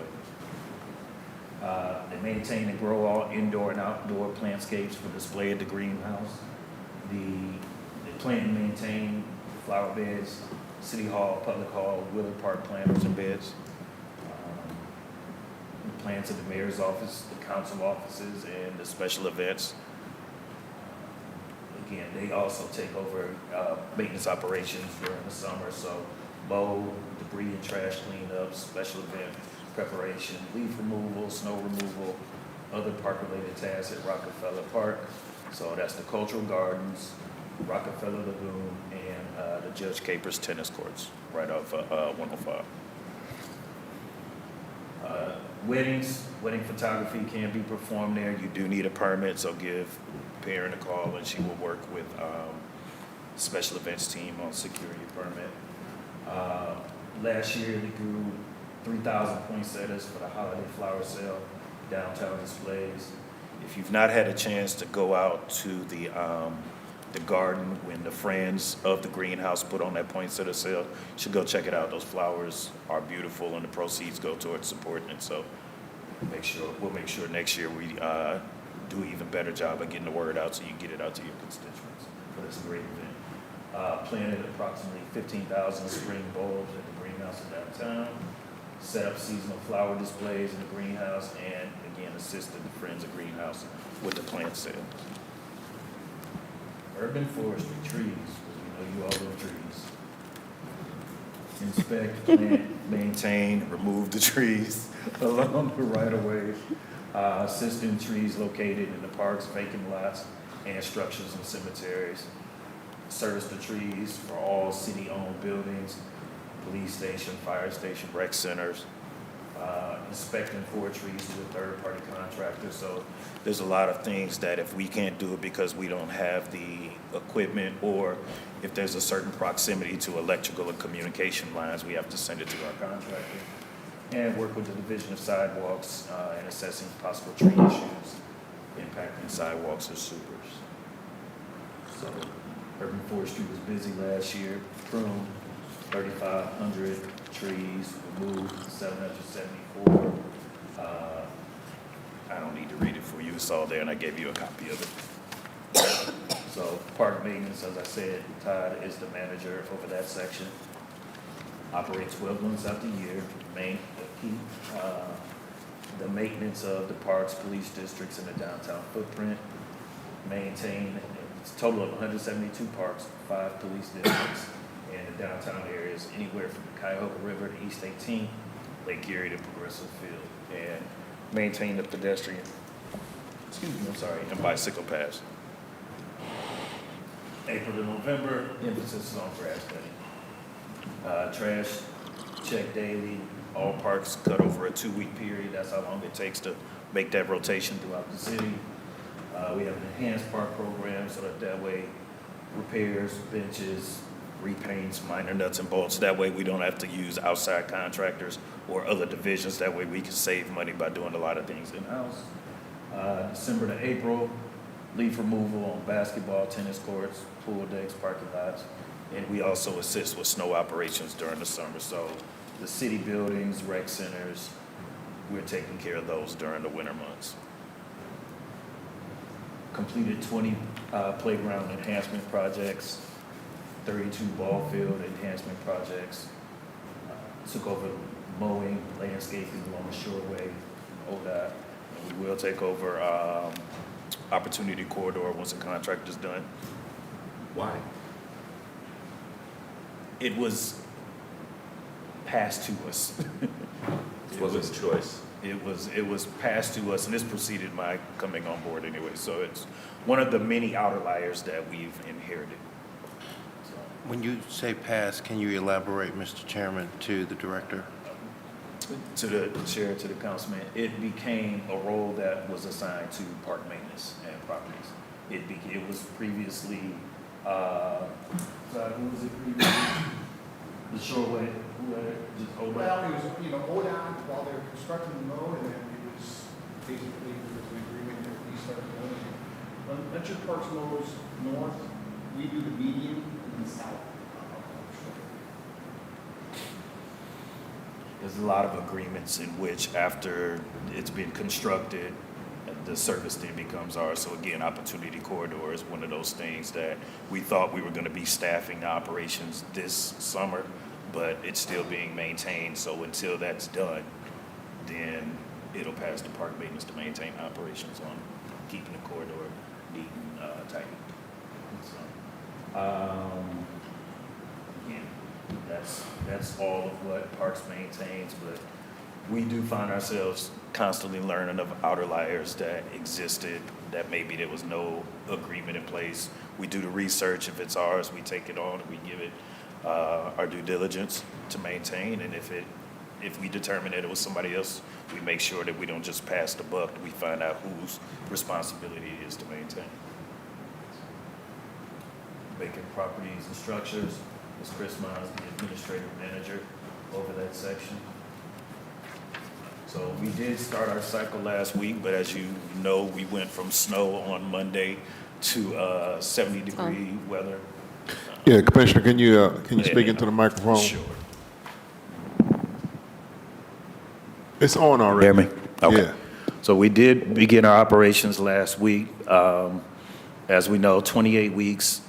Speaker 11: They maintain and grow all indoor and outdoor plantscapes for display at the greenhouse. They plant and maintain flower beds, City Hall, Public Hall, Willard Park planters and beds. Plants at the mayor's office, the council offices, and the special events. Again, they also take over maintenance operations during the summer, so mow, debris and trash cleanup, special event preparation, leaf removal, snow removal, other park-related tasks at Rockefeller Park. So that's the Cultural Gardens, Rockefeller Lagoon, and the Judge Capers tennis courts right off 105. Wedding photography can be performed there. You do need a permit, so give parent a call and she will work with special events team on security permit. Last year they grew 3,000 poinsettias for the holiday flower sale, downtown displays. If you've not had a chance to go out to the garden when the Friends of the Greenhouse put on that poinsettia sale, you should go check it out. Those flowers are beautiful and the proceeds go towards supporting it. So we'll make sure next year we do an even better job of getting the word out so you can get it out to your constituents. But it's a great event. Planted approximately 15,000 spring bulbs at the greenhouse in downtown. Set up seasonal flower displays in the greenhouse and again assisted the Friends of Greenhouse with the plant sale. Urban forestry, trees, because we know you all love trees. Inspect, plant, maintain, remove the trees along the right-of-ways. Assist in trees located in the parks, vacant lots, and structures and cemeteries. Service the trees for all city-owned buildings, police station, fire station, rec centers. Inspect and forward trees to a third-party contractor. So there's a lot of things that if we can't do it because we don't have the equipment, or if there's a certain proximity to electrical and communication lines, we have to send it to our contractor. And work with the Division of Sidewalks in assessing possible tree issues impacting sidewalks and sewers. So urban forestry was busy last year, pruned 3,500 trees, removed 774. I don't need to read it for you, it's all there, and I gave you a copy of it. So park maintenance, as I said, Todd is the manager over that section. Operates 12 months out the year, keep the maintenance of the parks, police districts, and the downtown footprint. Maintain a total of 172 parks, 5 police districts, and the downtown areas, anywhere from the Cuyahoga River to East 18th, Lake Erie to Progressive Field, and maintain the pedestrian, and bicycle paths. April to November, emphasis is on grass cutting. Trash check daily, all parks cut over a 2-week period. That's how long it takes to make that rotation throughout the city. We have an enhanced park program so that way repairs, benches, repaints, minor nuts and bolts. That way we don't have to use outside contractors or other divisions. That way we can save money by doing a lot of things in-house. December to April, leaf removal on basketball, tennis courts, pool decks, parking lots. And we also assist with snow operations during the summer. So the city buildings, rec centers, we're taking care of those during the winter months. Completed 20 playground enhancement projects, 32 ball field enhancement projects. Took over mowing, landscaping along the shoreway, ODOT. And we will take over Opportunity Corridor once the contract is done.
Speaker 10: Why?
Speaker 11: It was passed to us.
Speaker 10: It wasn't a choice.
Speaker 11: It was passed to us, and this preceded my coming on board anyway. So it's one of the many outliers that we've inherited. So.
Speaker 9: When you say pass, can you elaborate, Mr. Chairman, to the director?
Speaker 11: To the chair, to the councilman, it became a role that was assigned to park maintenance and properties. It was previously, sorry, who was it previously? The shoreway, who had it? Just ODOT?
Speaker 12: Well, it was, ODOT while they were constructing the road, and then it was basically, there was an agreement that we started doing it. When Metro Parks mows north, we do the median and the south.
Speaker 11: There's a lot of agreements in which after it's been constructed, the service then becomes ours. So again, Opportunity Corridor is one of those things that we thought we were going to be staffing the operations this summer, but it's still being maintained. So until that's done, then it'll pass the park maintenance to maintain operations on keeping the corridor neat and tight. So, again, that's all of what Parks maintains, but we do find ourselves constantly learning of outer layers that existed, that maybe there was no agreement in place. We do the research. If it's ours, we take it on, we give it our due diligence to maintain, and if we determine that it was somebody else, we make sure that we don't just pass the buck, we find out whose responsibility it is to maintain. Vacant properties and structures, Ms. Chris Miles, the administrative manager over that section. So we did start our cycle last week, but as you know, we went from snow on Monday to 70-degree weather.
Speaker 3: Yeah, Commissioner, can you speak into the microphone?
Speaker 11: Sure.
Speaker 3: It's on already.
Speaker 11: Hear me? Okay.
Speaker 3: Yeah.
Speaker 11: So we did begin our operations last week. As we know, 28 weeks,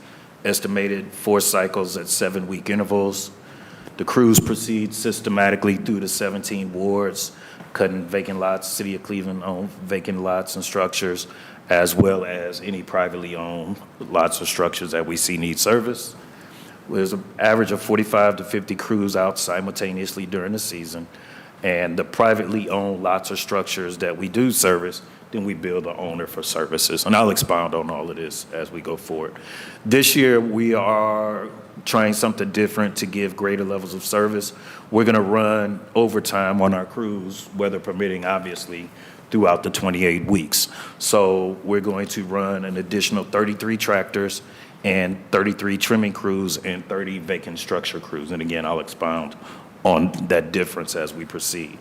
Speaker 11: estimated 4 cycles at 7-week intervals. The crews proceed systematically through the 17 wards, cutting vacant lots, City of Cleveland owned vacant lots and structures, as well as any privately owned lots or structures that we see need service. There's an average of 45 to 50 crews out simultaneously during the season. And the privately owned lots or structures that we do service, then we bill the owner for services. And I'll expound on all of this as we go forward. This year, we are trying something different to give greater levels of service. We're going to run overtime on our crews, weather permitting, obviously, throughout the 28 weeks. So we're going to run an additional 33 tractors and 33 trimming crews and 30 vacant structure crews. And again, I'll expound on that difference as we proceed.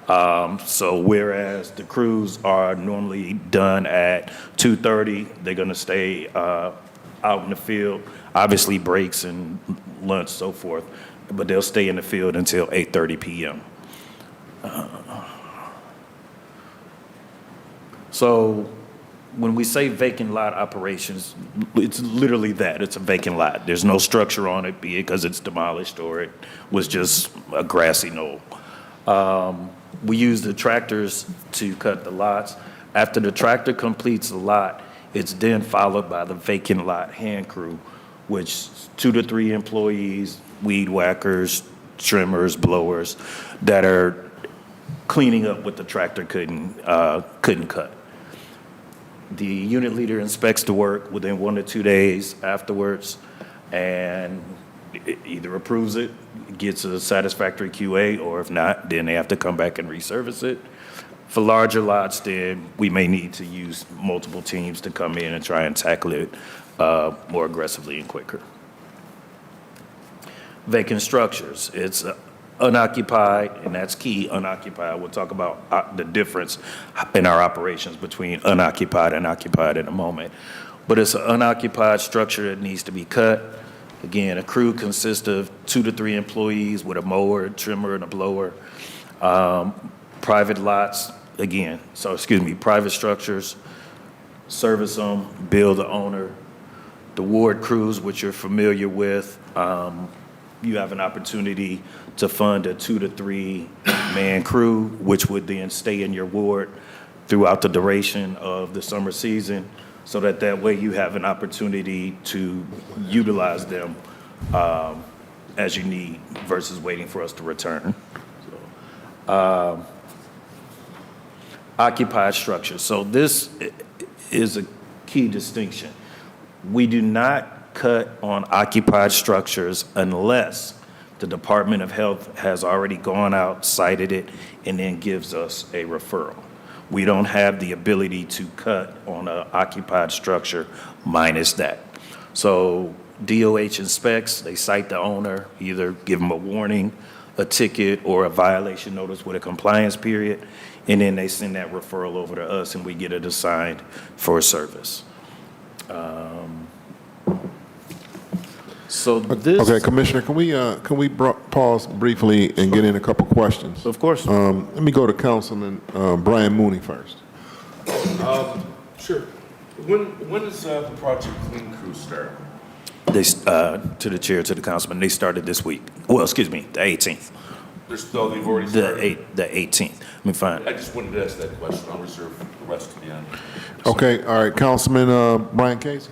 Speaker 11: So whereas the crews are normally done at 2:30, they're going to stay out in the field, obviously breaks and lunch, so forth, but they'll stay in the field until 8:30 p.m. So when we say vacant lot operations, it's literally that. It's a vacant lot. There's no structure on it, be it because it's demolished or it was just a grassy knoll. We use the tractors to cut the lots. After the tractor completes the lot, it's then followed by the vacant lot hand crew, which 2 to 3 employees, weed whackers, trimmers, blowers, that are cleaning up what the tractor couldn't cut. The unit leader inspects the work within 1 to 2 days afterwards and either approves it, gets a satisfactory QA, or if not, then they have to come back and resurface it. For larger lots, then we may need to use multiple teams to come in and try and tackle it more aggressively and quicker. Vacant structures, it's unoccupied, and that's key, unoccupied. We'll talk about the difference in our operations between unoccupied and occupied in a moment. But it's an unoccupied structure that needs to be cut. Again, a crew consists of 2 to 3 employees with a mower, a trimmer, and a blower. Private lots, again, private structures, service them, bill the owner. The ward crews, which you're familiar with, you have an opportunity to fund a 2 to 3 man crew, which would then stay in your ward throughout the duration of the summer season, so that way you have an opportunity to utilize them as you need versus waiting for us to return. Occupied structure. So this is a key distinction. We do not cut on occupied structures unless the Department of Health has already gone out, cited it, and then gives us a referral. We don't have the ability to cut on an occupied structure minus that. So DOH inspects, they cite the owner, either give them a warning, a ticket, or a violation notice with a compliance period, and then they send that referral over to us and we get it assigned for a service. So this.
Speaker 3: Okay, Commissioner, can we pause briefly and get in a couple questions?
Speaker 11: Of course.
Speaker 3: Let me go to Councilman Brian Mooney first.
Speaker 10: Sure. When does the Project Clean Crew start?
Speaker 11: They, to the chair, to the councilman, they started this week. Well, excuse me, the 18th.
Speaker 10: They've already started?
Speaker 11: The 18th. Let me find.
Speaker 10: I just wanted to ask that question. I'll reserve the rest to the end.
Speaker 3: Okay, all right, Councilman Brian Casey.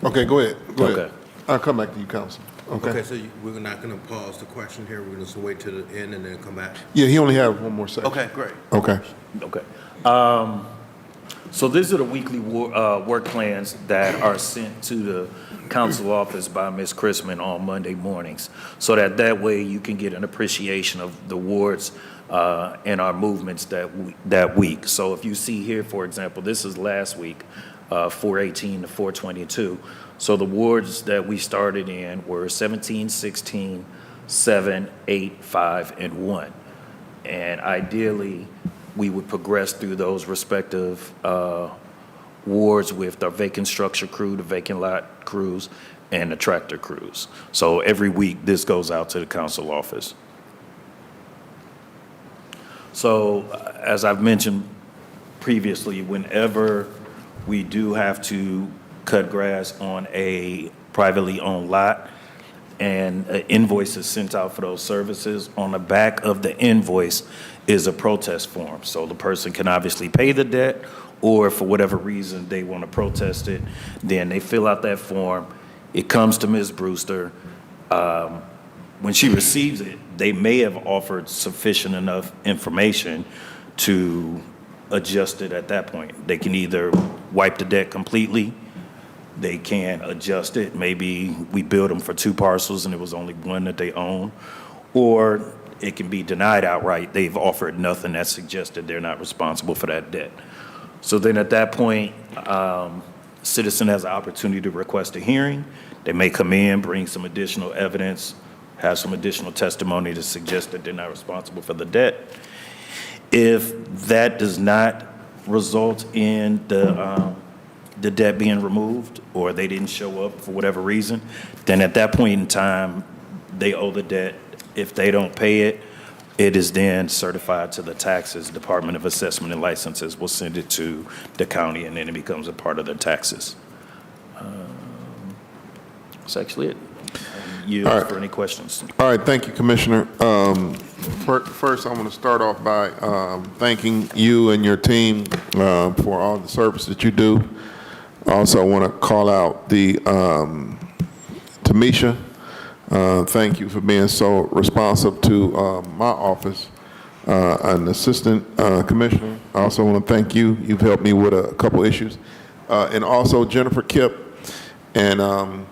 Speaker 3: Okay, go ahead. Go
Speaker 11: Okay.
Speaker 3: ahead. I'll come back to you, Councilman.
Speaker 9: Okay, so we're not going to pause the question here, we're going to wait till the end and then come back?
Speaker 3: Yeah, he only has one more section.
Speaker 9: Okay, great.
Speaker 3: Okay.
Speaker 11: Okay. So these are the weekly work plans that are sent to the council office by Ms. Chrisman on Monday mornings, so that way you can get an appreciation of the wards and our movements that week. So if you see here, for example, this is last week, 418 to 422. So the wards that we started in were 17, 16, 7, 8, 5, and 1. And ideally, we would progress through those respective wards with the vacant structure crew, the vacant lot crews, and the tractor crews. So every week, this goes out to the council office. So as I've mentioned previously, whenever we do have to cut grass on a privately owned lot and an invoice is sent out for those services, on the back of the invoice is a protest form. So the person can obviously pay the debt, or for whatever reason they want to protest it, then they fill out that form. It comes to Ms. Brewster. When she receives it, they may have offered sufficient enough information to adjust it at that point. They can either wipe the debt completely, they can adjust it. Maybe we billed them for 2 parcels and it was only one that they own, or it can be denied outright. They've offered nothing that suggested they're not responsible for that debt. So then at that point, citizen has an opportunity to request a hearing. They may come in, bring some additional evidence, have some additional testimony to suggest that they're not responsible for the debt. If that does not result in the debt being removed, or they didn't show up for whatever reason, then at that point in time, they owe the debt. If they don't pay it, it is then certified to the taxes. Department of Assessment and Licenses will send it to the county, and then it becomes a part of the taxes. That's actually it. You
Speaker 3: All right.
Speaker 11: for any questions.
Speaker 3: All right, thank you, Commissioner. First, I want to start off by thanking you and your team for all the service that you do. Also, I want to call out the Tamisha. Thank you for being so responsive to my office, an assistant commissioner. I also want to thank you. You've helped me with a couple issues. And also Jennifer Kipp and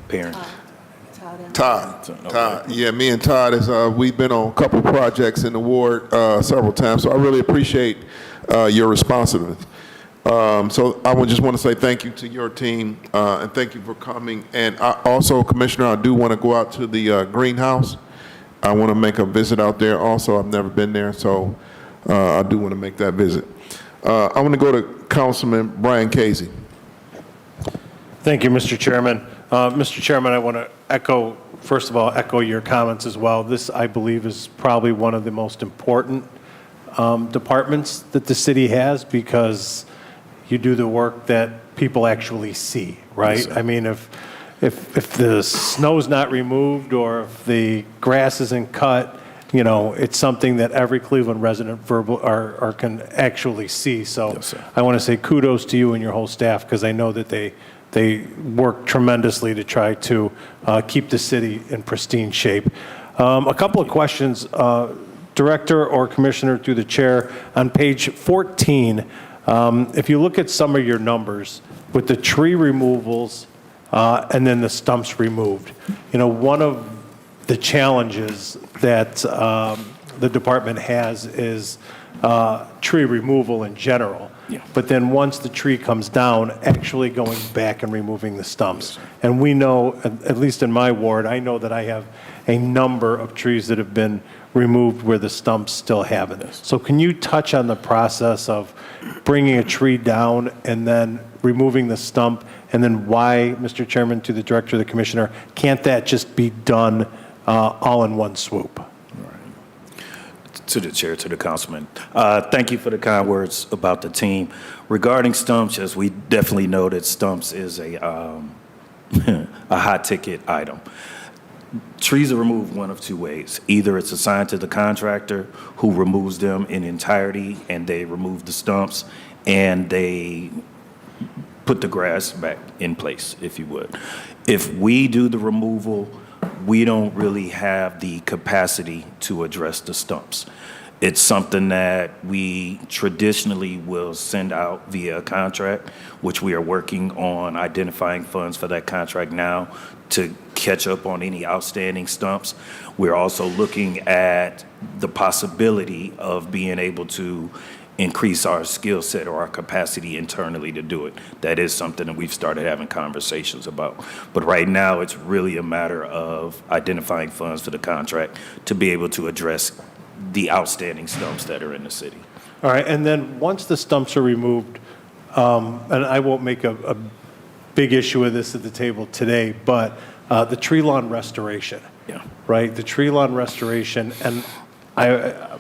Speaker 11: Parent.
Speaker 3: Todd. Yeah, me and Todd, we've been on a couple projects in the ward several times, so I really appreciate your responsiveness. So I would just want to say thank you to your team, and thank you for coming. And also, Commissioner, I do want to go out to the greenhouse. I want to make a visit out there also. I've never been there, so I do want to make that visit. I want to go to Councilman Brian Casey.
Speaker 6: Thank you, Mr. Chairman. Mr. Chairman, I want to echo, first of all, echo your comments as well. This, I believe, is probably one of the most important departments that the city has, because you do the work that people actually see, right? I mean, if the snow's not removed or if the grass isn't cut, you know, it's something that every Cleveland resident can actually see. So I want to say kudos to you and your whole staff, because I know that they work tremendously to try to keep the city in pristine shape. A couple of questions, Director or Commissioner, through the chair. On page 14, If you look at some of your numbers, with the tree removals and then the stumps removed, one of the challenges that the department has is tree removal in general.
Speaker 11: Yeah.
Speaker 6: But then once the tree comes down, actually going back and removing the stumps. And we know, at least in my ward, I know that I have a number of trees that have been removed where the stumps still haven't. So can you touch on the process of bringing a tree down and then removing the stump, and then why, Mr. Chairman, to the Director of the Commissioner, can't that just be done all in one swoop?
Speaker 11: To the chair, to the councilman. Thank you for the kind words about the team. Regarding stumps, yes, we definitely know that stumps is a hot ticket item. Trees are removed one of two ways. Either it's assigned to the contractor who removes them in entirety and they remove the stumps and they put the grass back in place, if you would. If we do the removal, we don't really have the capacity to address the stumps. It's something that we traditionally will send out via a contract, which we are working on identifying funds for that contract now to catch up on any outstanding stumps. We're also looking at the possibility of being able to increase our skill set or our capacity internally to do it. That is something that we've started having conversations about. But right now, it's really a matter of identifying funds for the contract to be able to address the outstanding stumps that are in the city.
Speaker 6: All right, and then once the stumps are removed, and I won't make a big issue of this at the table today, but the tree lawn restoration.
Speaker 11: Yeah.
Speaker 6: Right, the tree lawn restoration, and I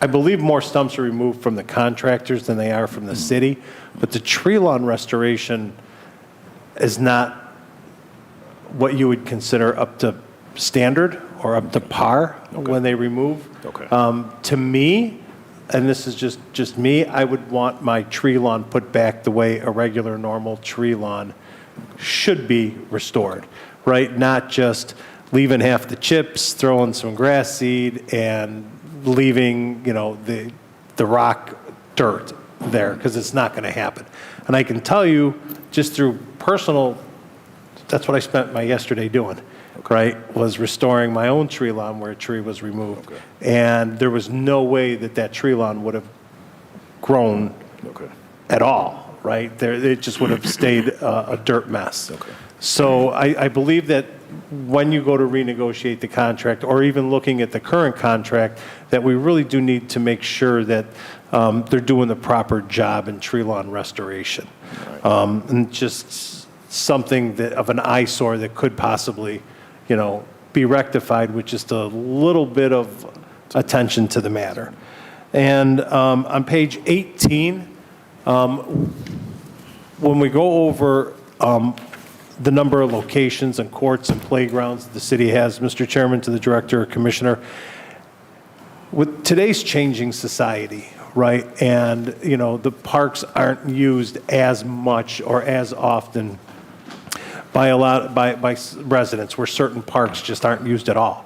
Speaker 6: believe more stumps are removed from the contractors than they are from the city, but the tree lawn restoration is not what you would consider up to standard or up to par when they remove.
Speaker 11: Okay.
Speaker 6: To me, and this is just me, I would want my tree lawn put back the way a regular, normal tree lawn should be restored, right? Not just leaving half the chips, throwing some grass seed, and leaving, the rock dirt there, because it's not going to happen. And I can tell you, just through personal, that's what I spent my yesterday doing, right, was restoring my own tree lawn where a tree was removed.
Speaker 11: Okay.
Speaker 6: And there was no way that tree lawn would have grown at all, right? It just would have stayed a dirt mess.
Speaker 11: Okay.
Speaker 6: So I believe that when you go to renegotiate the contract, or even looking at the current contract, that we really do need to make sure that they're doing the proper job in tree lawn restoration. And just something that of an eyesore that could possibly, be rectified with just a little bit of attention to the matter. And on page 18, when we go over the number of locations and courts and playgrounds the city has, Mr. Chairman, to the Director or Commissioner, with today's changing society, right, and, the parks aren't used as much or as often by residents, where certain parks just aren't used at all.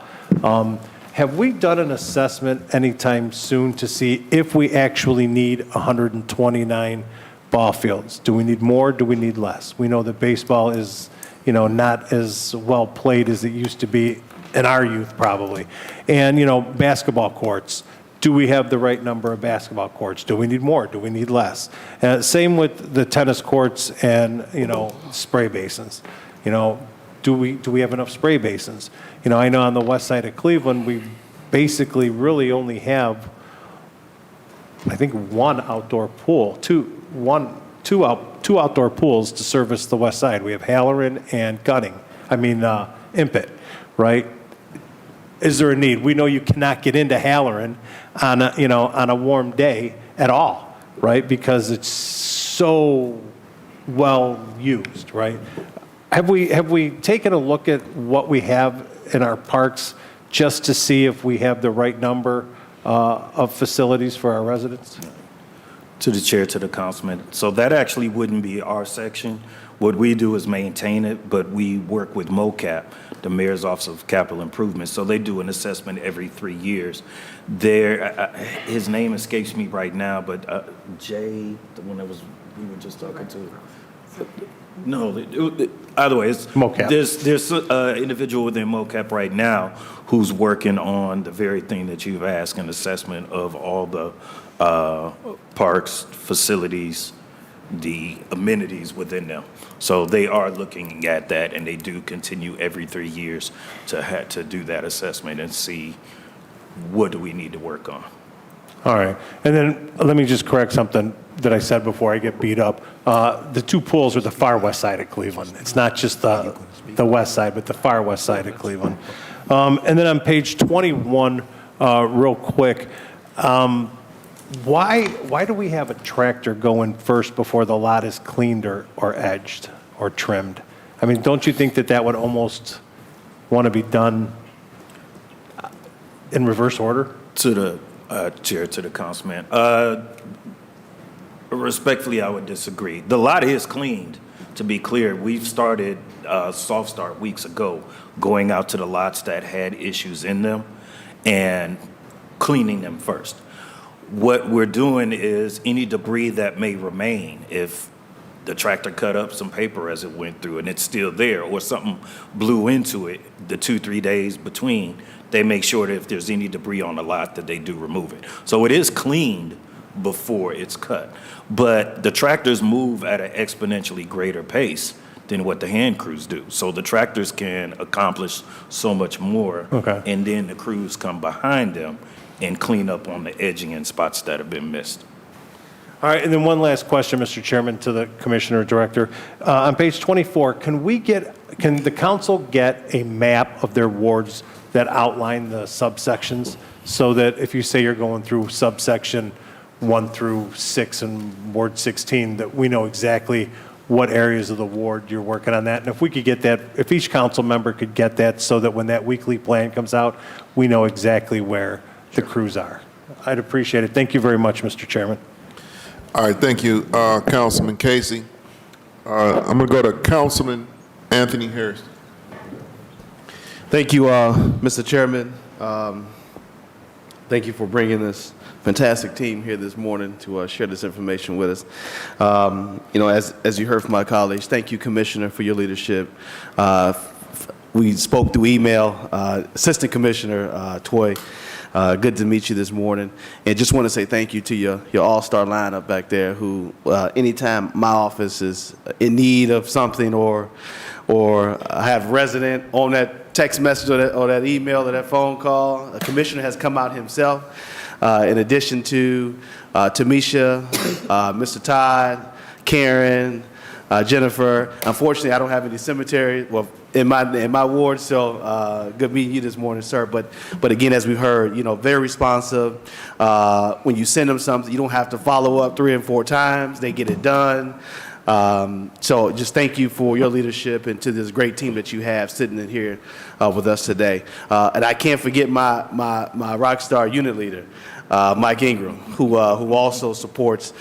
Speaker 6: Have we done an assessment anytime soon to see if we actually need 129 ball fields? Do we need more? Do we need less? We know that baseball is, not as well played as it used to be in our youth, probably. And, basketball courts. Do we have the right number of basketball courts? Do we need more? Do we need less? Same with the tennis courts and, spray basins. Do we have enough spray basins? I know on the west side of Cleveland, we basically really only have, I think, one outdoor pool, two outdoor pools to service the west side. We have Halloran and Impet, right? Is there a need? We know you cannot get into Halloran on a warm day at all, right? Because it's so well used, right? Have we taken a look at what we have in our parks just to see if we have the right number of facilities for our residents?
Speaker 11: To the chair, to the councilman. So that actually wouldn't be our section. What we do is maintain it, but we work with MOCAP the Mayor's Office of Capital Improvement. So they do an assessment every 3 years. There, his name escapes me right now, but Jay, the one that we were just talking to. No, either way, it's
Speaker 6: MoCap.
Speaker 11: There's an individual within MoCap right now who's working on the very thing that you've asked, an assessment of all the parks, facilities, the amenities within them. So they are looking at that, and they do continue every 3 years to do that assessment and see what do we need to work on.
Speaker 6: All right. And then let me just correct something that I said before I get beat up. The two pools are the far west side of Cleveland. It's not just the west side, but the far west side of Cleveland. And then on page 21, real quick, why do we have a tractor go in first before the lot is cleaned or edged or trimmed? I mean, don't you think that would almost want to be done in reverse order?
Speaker 11: To the Chair, to the Councilman. Respectfully, I would disagree. The lot is cleaned, to be clear. We've started soft start weeks ago, going out to the lots that had issues in them and cleaning them first. What we're doing is any debris that may remain, if the tractor cut up some paper as it went through and it's still there, or something blew into it the 2-3 days between, they make sure that if there's any debris on the lot that they do remove it. So it is cleaned before it's cut. But the tractors move at an exponentially greater pace than what the hand crews do. So the tractors can accomplish so much more.
Speaker 6: Okay.
Speaker 11: And then the crews come behind them and clean up on the edging and spots that have been missed.
Speaker 6: All right, and then one last question, Mr. Chairman, to the Commissioner Director. On page 24, can the council get a map of their wards that outline the subsections so that if you say you're going through subsection 1 through 6 in Ward 16, that we know exactly what areas of the ward you're working on that? And if we could get that, if each council member could get that so that when that weekly plan comes out, we know exactly where the crews are. I'd appreciate it. Thank you very much, Mr. Chairman.
Speaker 3: All right, thank you, Councilman Casey. I'm going to go to Councilman Anthony Harris.
Speaker 13: Thank you, Mr. Chairman. Thank you for bringing this fantastic team here this morning to share this information with us. You know, as you heard from my colleagues, thank you, Commissioner, for your leadership. We spoke through email. Assistant Commissioner Toy, good to meet you this morning. And just want to say thank you to your all-star lineup back there who, anytime my office is in need of something or I have resident on that text message or that email or that phone call, a commissioner has come out himself. In addition to Tamisha, Mr. Todd, Karen, Jennifer. Unfortunately, I don't have any cemetery in my ward, so good meeting you this morning, sir. But again, as we heard, you know, very responsive. When you send them something, you don't have to follow up 3 and 4 times. They get it done. So just thank you for your leadership and to this great team that you have sitting in here with us today. And I can't forget my rock star unit leader, Mike Ingram, who also supports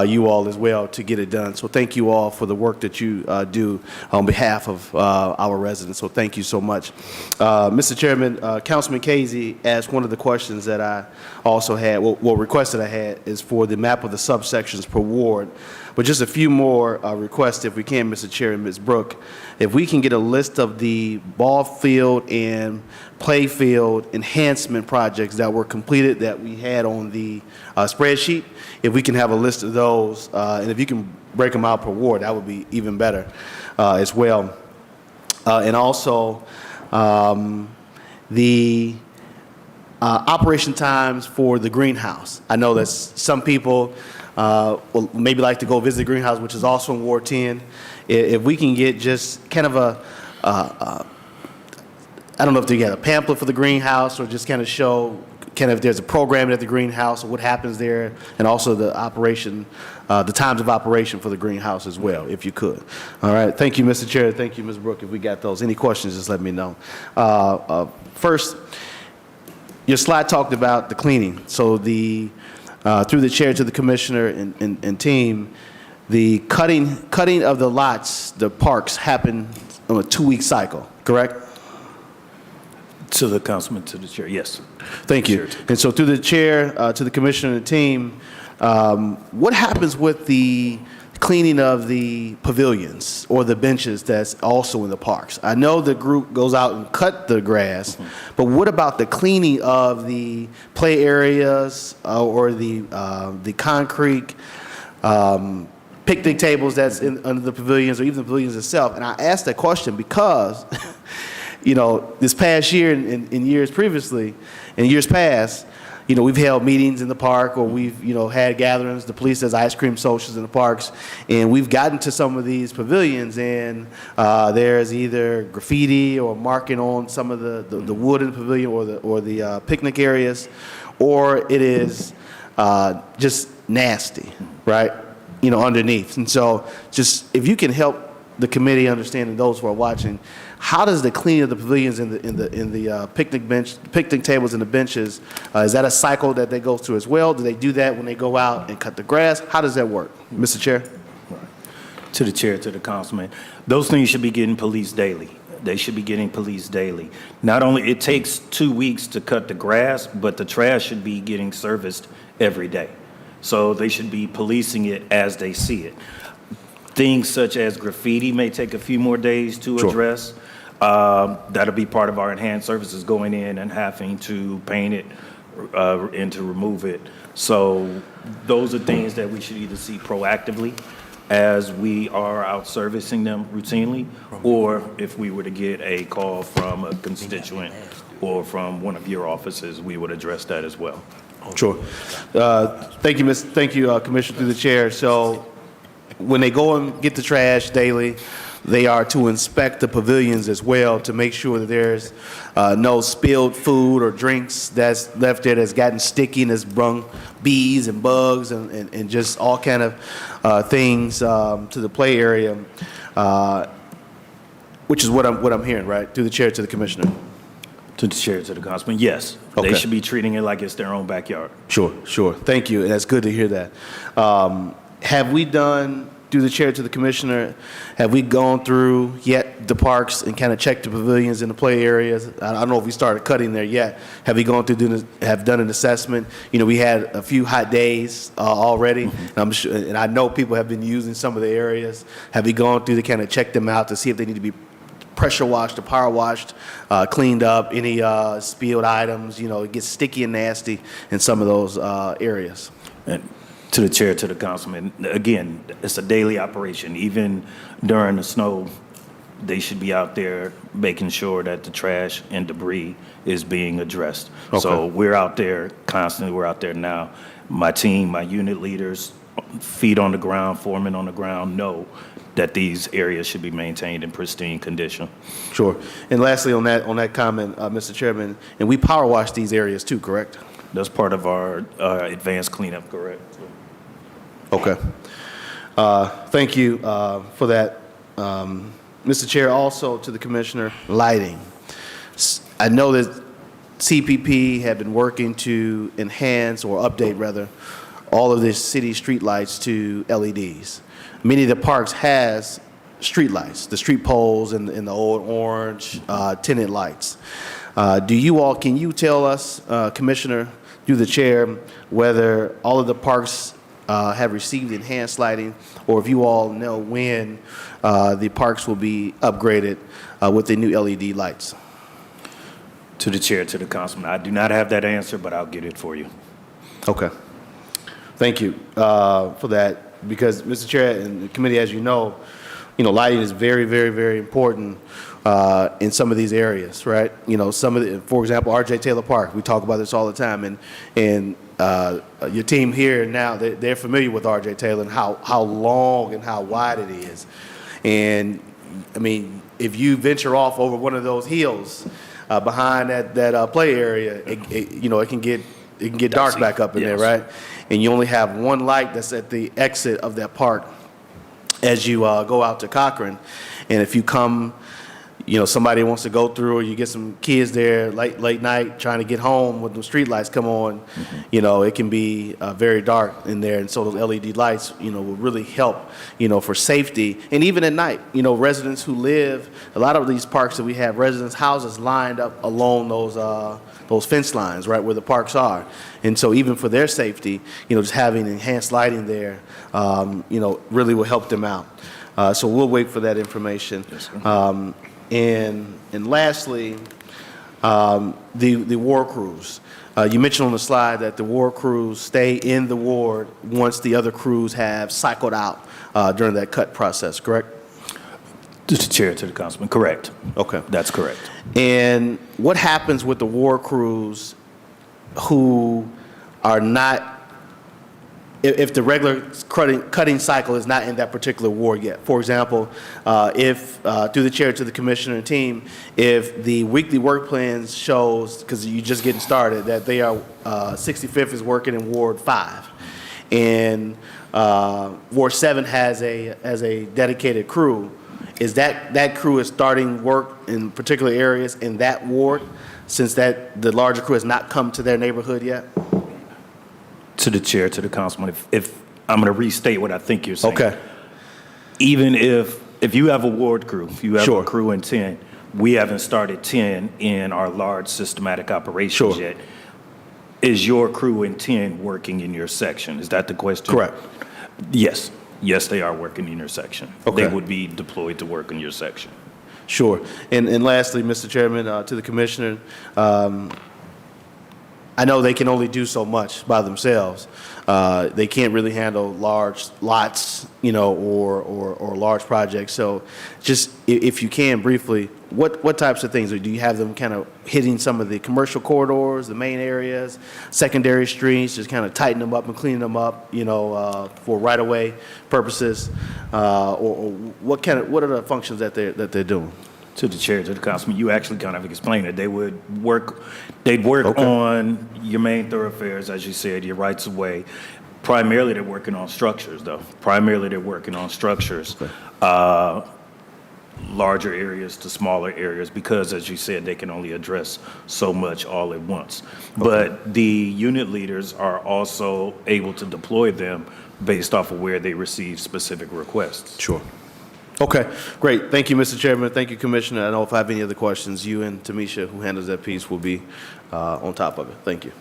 Speaker 13: you all as well to get it done. So thank you all for the work that you do on behalf of our residents. So thank you so much. Mr. Chairman, Councilman Casey asked one of the questions that I also had, well, requested I had, is for the map of the subsections per ward. But just a few more requests, if we can, Mr. Chair and Ms. Brooke. If we can get a list of the ball field and play field enhancement projects that were completed that we had on the spreadsheet, if we can have a list of those, and if you can break them out per ward, that would be even better as well. And also, the operation times for the greenhouse. I know that some people will maybe like to go visit the greenhouse, which is also in Ward 10. If we can get just kind of I don't know if they get a pamphlet for the greenhouse or just kind of show kind of if there's a program at the greenhouse or what happens there, and also the operation, the times of operation for the greenhouse as well, if you could. All right. Thank you, Mr. Chair. Thank you, Ms. Brooke. If we got those. Any questions, just let me know. First, your slide talked about the cleaning. So through the chair to the commissioner and team, the cutting of the lots, the parks, happen on a 2-week cycle, correct?
Speaker 11: To the councilman, to the chair, yes.
Speaker 13: Thank you. And so through the chair, to the commissioner and the team, what happens with the cleaning of the pavilions or the benches that's also in the parks? I know the group goes out and cut the grass, but what about the cleaning of the play areas or the concrete picnic tables that's under the pavilions or even the pavilions itself? And I asked that question because you know, this past year and in years previously, in years past, you know, we've held meetings in the park or we've, you know, had gatherings. The police does ice cream socials in the parks. And we've gotten to some of these pavilions and there's either graffiti or marking on some of the wood in the pavilion or the picnic areas, or it is just nasty, right? You know, underneath. And so just if you can help the committee understand and those who are watching, how does the cleaning of the pavilions in the picnic tables and the benches, is that a cycle that they go through as well? Do they do that when they go out and cut the grass? How does that work, Mr. Chair?
Speaker 11: To the chair, to the councilman, those things should be getting policed daily. They should be getting policed daily. Not only, it takes 2 weeks to cut the grass, but the trash should be getting serviced every day. So they should be policing it as they see it. Things such as graffiti may take a few more days to address. That'll be part of our enhanced services, going in and having to paint it and to remove it. So those are things that we should either see proactively as we are out servicing them routinely, or if we were to get a call from a constituent or from one of your offices, we would address that as well.
Speaker 13: Sure. Thank you, Commissioner, through the chair. So when they go and get the trash daily, they are to inspect the pavilions as well to make sure that there's no spilled food or drinks that's left there that's gotten sticky and has brung bees and bugs and just all kind of things to the play area, which is what I'm hearing, right? Through the chair to the commissioner.
Speaker 11: To the chair, to the councilman, yes.
Speaker 13: Okay.
Speaker 11: They should be treating it like it's their own backyard.
Speaker 13: Sure. Thank you. And that's good to hear that. Have we done, through the chair to the commissioner, have we gone through yet the parks and kind of checked the pavilions and the play areas? I don't know if we started cutting there yet. Have we gone through, have done an assessment? You know, we had a few hot days already, and I'm sure, and I know people have been using some of the areas. Have we gone through to kind of check them out to see if they need to be pressure washed or power washed, cleaned up, any spilled items? You know, it gets sticky and nasty in some of those areas.
Speaker 11: And to the chair, to the councilman, again, it's a daily operation. Even during the snow, they should be out there making sure that the trash and debris is being addressed.
Speaker 13: Okay.
Speaker 11: So we're out there constantly. We're out there now. My team, my unit leaders, feet on the ground, foremen on the ground, know that these areas should be maintained in pristine condition.
Speaker 13: Sure. And lastly, on that comment, Mr. Chairman, and we power wash these areas too, correct?
Speaker 11: That's part of our advanced cleanup, correct?
Speaker 13: Okay. Thank you for that. Mr. Chair, also to the commissioner, lighting. I know that CPP have been working to enhance or update rather all of the city street lights to LEDs. Many of the parks has street lights, the street poles and the old orange tinted lights. Can you tell us, Commissioner, through the chair, whether all of the parks have received enhanced lighting, or if you all know when the parks will be upgraded with the new LED lights?
Speaker 11: To the chair, to the councilman, I do not have that answer, but I'll get it for you.
Speaker 13: Okay. Thank you for that, because Mr. Chair and the committee, as you know, lighting is very, very, very important in some of these areas, right? For example, R.J. Taylor Park, we talk about this all the time, and your team here now, they're familiar with R.J. Taylor and how long and how wide it is. And, I mean, if you venture off over one of those hills behind that play area, it can get dark back up in there, right? And you only have one light that's at the exit of that park as you go out to Cochran. And if you come somebody wants to go through, or you get some kids there late night trying to get home when the street lights come on, it can be very dark in there. And so those LED lights, will really help, for safety. And even at night, residents who live, a lot of these parks that we have, residents' houses lined up along those fence lines, right where the parks are. And so even for their safety, just having enhanced lighting there, really will help them out. So we'll wait for that information.
Speaker 11: Yes, sir.
Speaker 13: And lastly, the war crews. You mentioned on the slide that the war crews stay in the ward once the other crews have cycled out during that cut process, correct?
Speaker 11: Just the chair to the councilman, correct.
Speaker 13: Okay.
Speaker 11: That's correct.
Speaker 13: And what happens with the war crews who are not, if the regular cutting cycle is not in that particular ward yet? For example, if, through the chair to the commissioner and team, if the weekly work plans shows, because you're just getting started, that they are, 65th is working in Ward 5, and Ward 7 has a dedicated crew, is that crew is starting work in particular areas in that ward, since the larger crew has not come to their neighborhood yet?
Speaker 11: To the chair, to the councilman, if I'm going to restate what I think you're saying.
Speaker 13: Okay.
Speaker 11: Even if you have a ward crew, if you have
Speaker 13: Sure.
Speaker 11: a crew in 10, we haven't started 10 in our large systematic operations
Speaker 13: Sure.
Speaker 11: yet. Is your crew in 10 working in your section? Is that the question?
Speaker 13: Correct.
Speaker 11: Yes. Yes, they are working in your section.
Speaker 13: Okay.
Speaker 11: They would be deployed to work in your section.
Speaker 13: Sure. And lastly, Mr. Chairman, to the commissioner, I know they can only do so much by themselves. They can't really handle large lots, or large projects. So just if you can briefly, what types of things? Do you have them kind of hitting some of the commercial corridors, the main areas, secondary streets, just kind of tighten them up and clean them up, for right-of-way purposes? Or what are the functions that they're doing?
Speaker 11: To the chair, to the councilman, you actually kind of explained it. They'd work
Speaker 13: Okay.
Speaker 11: on your main thoroughfares, as you said, your rights of way. Primarily, they're working on structures, though. Primarily, they're working on structures, larger areas to smaller areas, because, as you said, they can only address so much all at once. But the unit leaders are also able to deploy them based off of where they receive specific requests.
Speaker 13: Sure. Okay, great. Thank you, Mr. Chairman. Thank you, Commissioner. I know if I have any other questions, you and Tamisha, who handles that piece, will be on top of it. Thank you.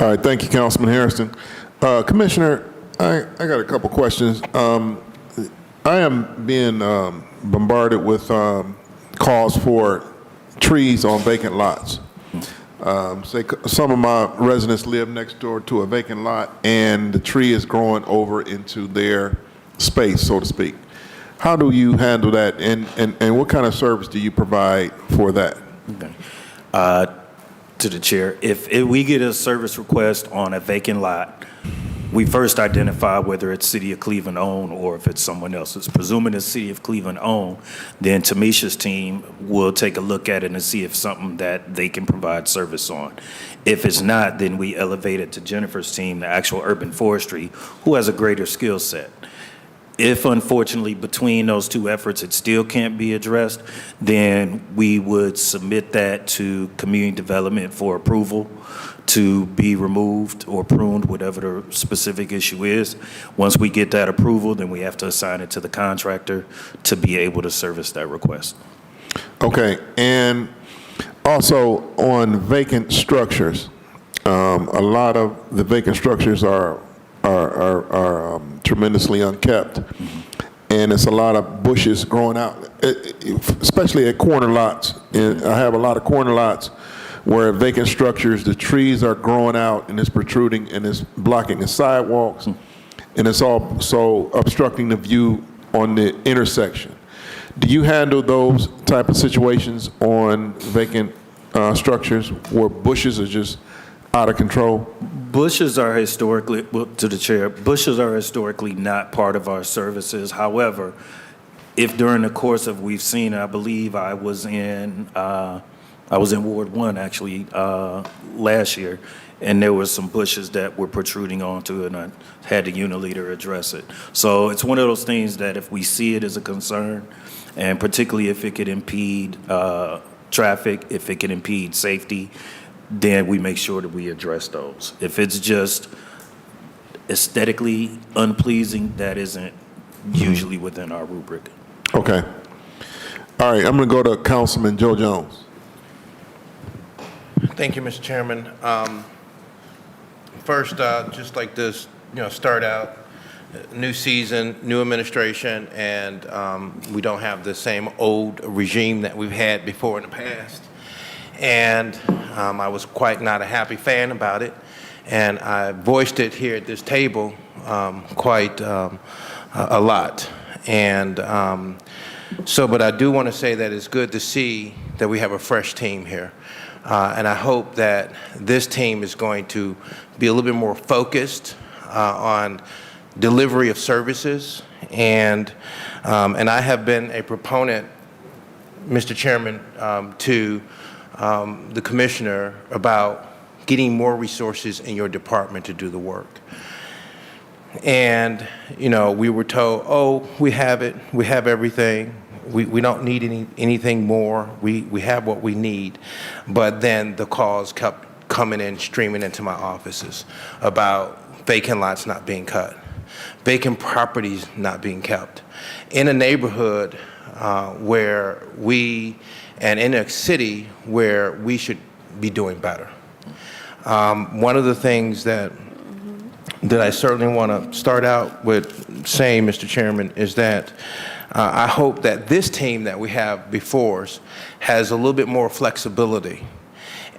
Speaker 3: All right, thank you, Councilman Harrison. Commissioner, I got a couple questions. I am being bombarded with calls for trees on vacant lots. Say some of my residents live next door to a vacant lot, and the tree is growing over into their space, so to speak. How do you handle that, and what kind of service do you provide for that?
Speaker 11: Okay. To the chair, if we get a service request on a vacant lot, we first identify whether it's City of Cleveland owned or if it's someone else's. Presuming it's City of Cleveland owned, then Tamisha's team will take a look at it and see if something that they can provide service on. If it's not, then we elevate it to Jennifer's team, the actual urban forestry, who has a greater skill set. If, unfortunately, between those two efforts it still can't be addressed, then we would submit that to community development for approval to be removed or pruned, whatever the specific issue is. Once we get that approval, then we have to assign it to the contractor to be able to service that request.
Speaker 3: Okay, and also on vacant structures, a lot of the vacant structures are tremendously unkept, and it's a lot of bushes growing out, especially at corner lots. And I have a lot of corner lots where vacant structures, the trees are growing out and it's protruding and it's blocking the sidewalks, and it's also obstructing the view on the intersection. Do you handle those type of situations on vacant structures where bushes are just out of control?
Speaker 11: Bushes are historically, well, to the chair, bushes are historically not part of our services. However, if during the course of we've seen, I believe I was in Ward 1 actually last year, and there was some bushes that were protruding onto it, and I had the unit leader address it. So it's one of those things that if we see it as a concern, and particularly if it could impede traffic, if it could impede safety, then we make sure that we address those. If it's just aesthetically unpleasing, that isn't usually within our rubric.
Speaker 3: Okay. All right, I'm going to go to Councilman Joe Jones.
Speaker 9: Thank you, Mr. Chairman. First, just like this, start out, new season, new administration, and we don't have the same old regime that we've had before in the past. And I was quite not a happy fan about it, and I voiced it here at this table quite a lot. And but I do want to say that it's good to see that we have a fresh team here. And I hope that this team is going to be a little bit more focused on delivery of services. And I have been a proponent, Mr. Chairman, to the commissioner about getting more resources in your department to do the work. And, we were told, oh, we have it, we have everything. We don't need anything more. We have what we need. But then the calls kept coming in, streaming into my offices about vacant lots not being cut, vacant properties not being kept in a neighborhood where and in a city where we should be doing better. One of the things that I certainly want to start out with saying, Mr. Chairman, is that I hope that this team that we have before us has a little bit more flexibility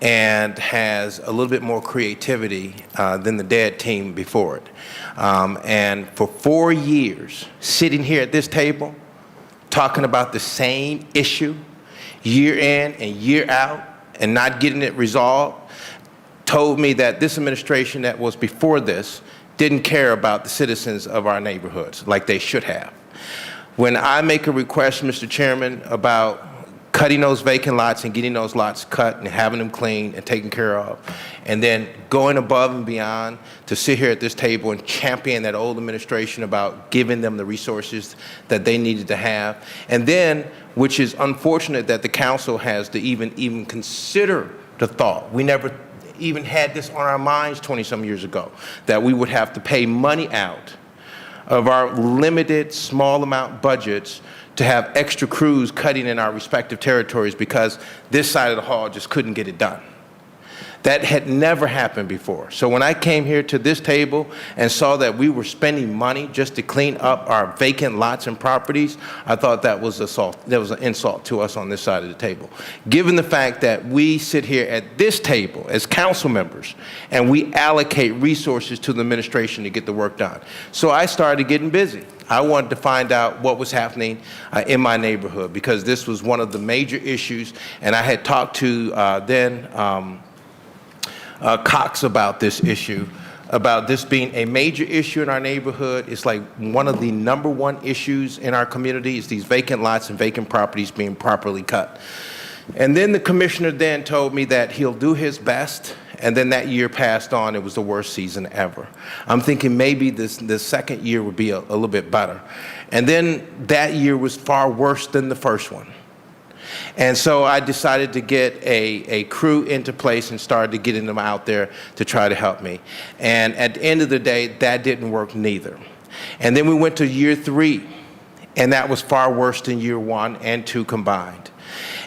Speaker 9: and has a little bit more creativity than the dead team before it. And for 4 years, sitting here at this table, talking about the same issue, year in and year out, and not getting it resolved, told me that this administration that was before this didn't care about the citizens of our neighborhoods like they should have. When I make a request, Mr. Chairman, about cutting those vacant lots and getting those lots cut and having them cleaned and taken care of, and then going above and beyond to sit here at this table and champion that old administration about giving them the resources that they needed to have, and then, which is unfortunate that the council has to even consider the thought. We never even had this on our minds 20-some years ago, that we would have to pay money out of our limited small amount budgets to have extra crews cutting in our respective territories because this side of the hall just couldn't get it done. That had never happened before. So when I came here to this table and saw that we were spending money just to clean up our vacant lots and properties, I thought that was an insult to us on this side of the table. Given the fact that we sit here at this table as council members and we allocate resources to the administration to get the work done. So I started getting busy. I wanted to find out what was happening in my neighborhood because this was one of the major issues, and I had talked to Cox about this issue, about this being a major issue in our neighborhood. It's like one of the #1 issues in our community is these vacant lots and vacant properties being properly cut. And then the commissioner then told me that he'll do his best, and then that year passed on. It was the worst season ever. I'm thinking maybe the second year would be a little bit better. And then that year was far worse than the first one. And so I decided to get a crew into place and started getting them out there to try to help me. And at the end of the day, that didn't work neither. And then we went to year 3, and that was far worse than year 1 and 2 combined.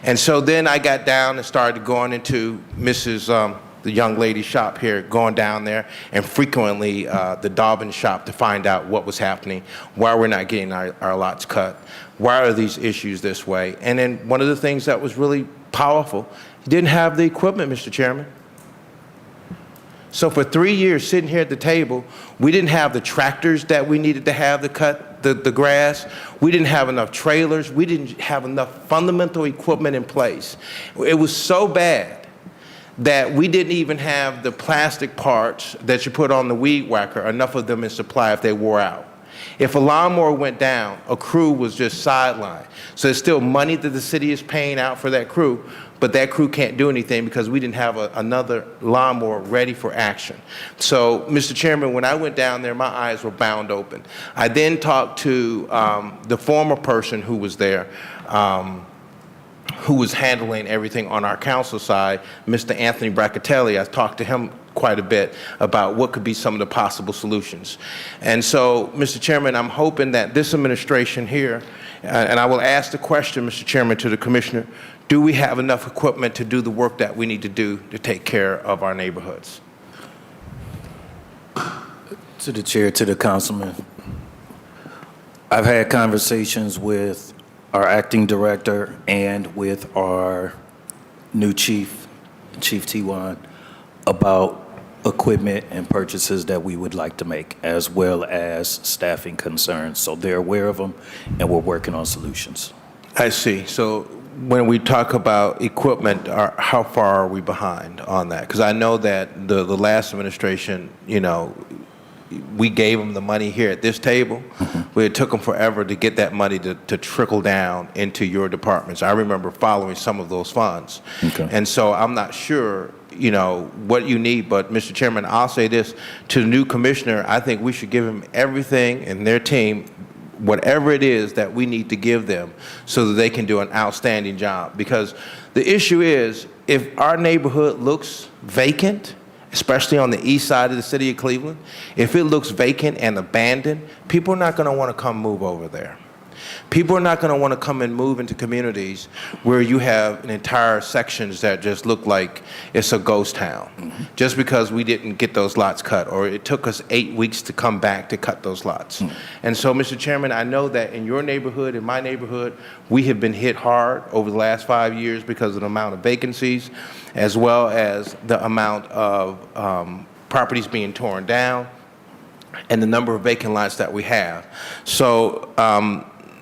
Speaker 9: And so then I got down and started going into the young lady's shop here, going down there, and frequently the Dobbins shop to find out what was happening, why we're not getting our lots cut, why are these issues this way. And then one of the things that was really powerful, he didn't have the equipment, Mr. Chairman. So for 3 years sitting here at the table, we didn't have the tractors that we needed to have to cut the grass. We didn't have enough trailers. We didn't have enough fundamental equipment in place. It was so bad that we didn't even have the plastic parts that you put on the weed whacker, enough of them in supply if they wore out. If a lawnmower went down, a crew was just sidelined. So it's still money that the city is paying out for that crew, but that crew can't do anything because we didn't have another lawnmower ready for action. So, Mr. Chairman, when I went down there, my eyes were bound open. I then talked to the former person who was there who was handling everything on our council side, Mr. Anthony Braccatelli. I talked to him quite a bit about what could be some of the possible solutions. And so, Mr. Chairman, I'm hoping that this administration here, and I will ask the question, Mr. Chairman, to the Commissioner, do we have enough equipment to do the work that we need to do to take care of our neighborhoods?
Speaker 11: To the chair, to the councilman. I've had conversations with our acting director and with our new chief, Chief T1, about equipment and purchases that we would like to make, as well as staffing concerns. So they're aware of them, and we're working on solutions.
Speaker 9: I see. So when we talk about equipment, how far are we behind on that? Because I know that the last administration, you know, we gave them the money here at this table, but it took them forever to get that money to trickle down into your departments. I remember following some of those funds.
Speaker 11: Okay.
Speaker 9: And so I'm not sure, you know, what you need, but Mr. Chairman, I'll say this to the new commissioner, I think we should give him everything and their team, whatever it is that we need to give them so that they can do an outstanding job. Because the issue is, if our neighborhood looks vacant, especially on the east side of the city of Cleveland, if it looks vacant and abandoned, people are not going to want to come move over there. People are not going to want to come and move into communities where you have an entire sections that just look like it's a ghost town, just because we didn't get those lots cut, or it took us 8 weeks to come back to cut those lots. And so, Mr. Chairman, I know that in your neighborhood, in my neighborhood, we have been hit hard over the last 5 years because of the amount of vacancies, as well as the amount of properties being torn down and the number of vacant lots that we have. So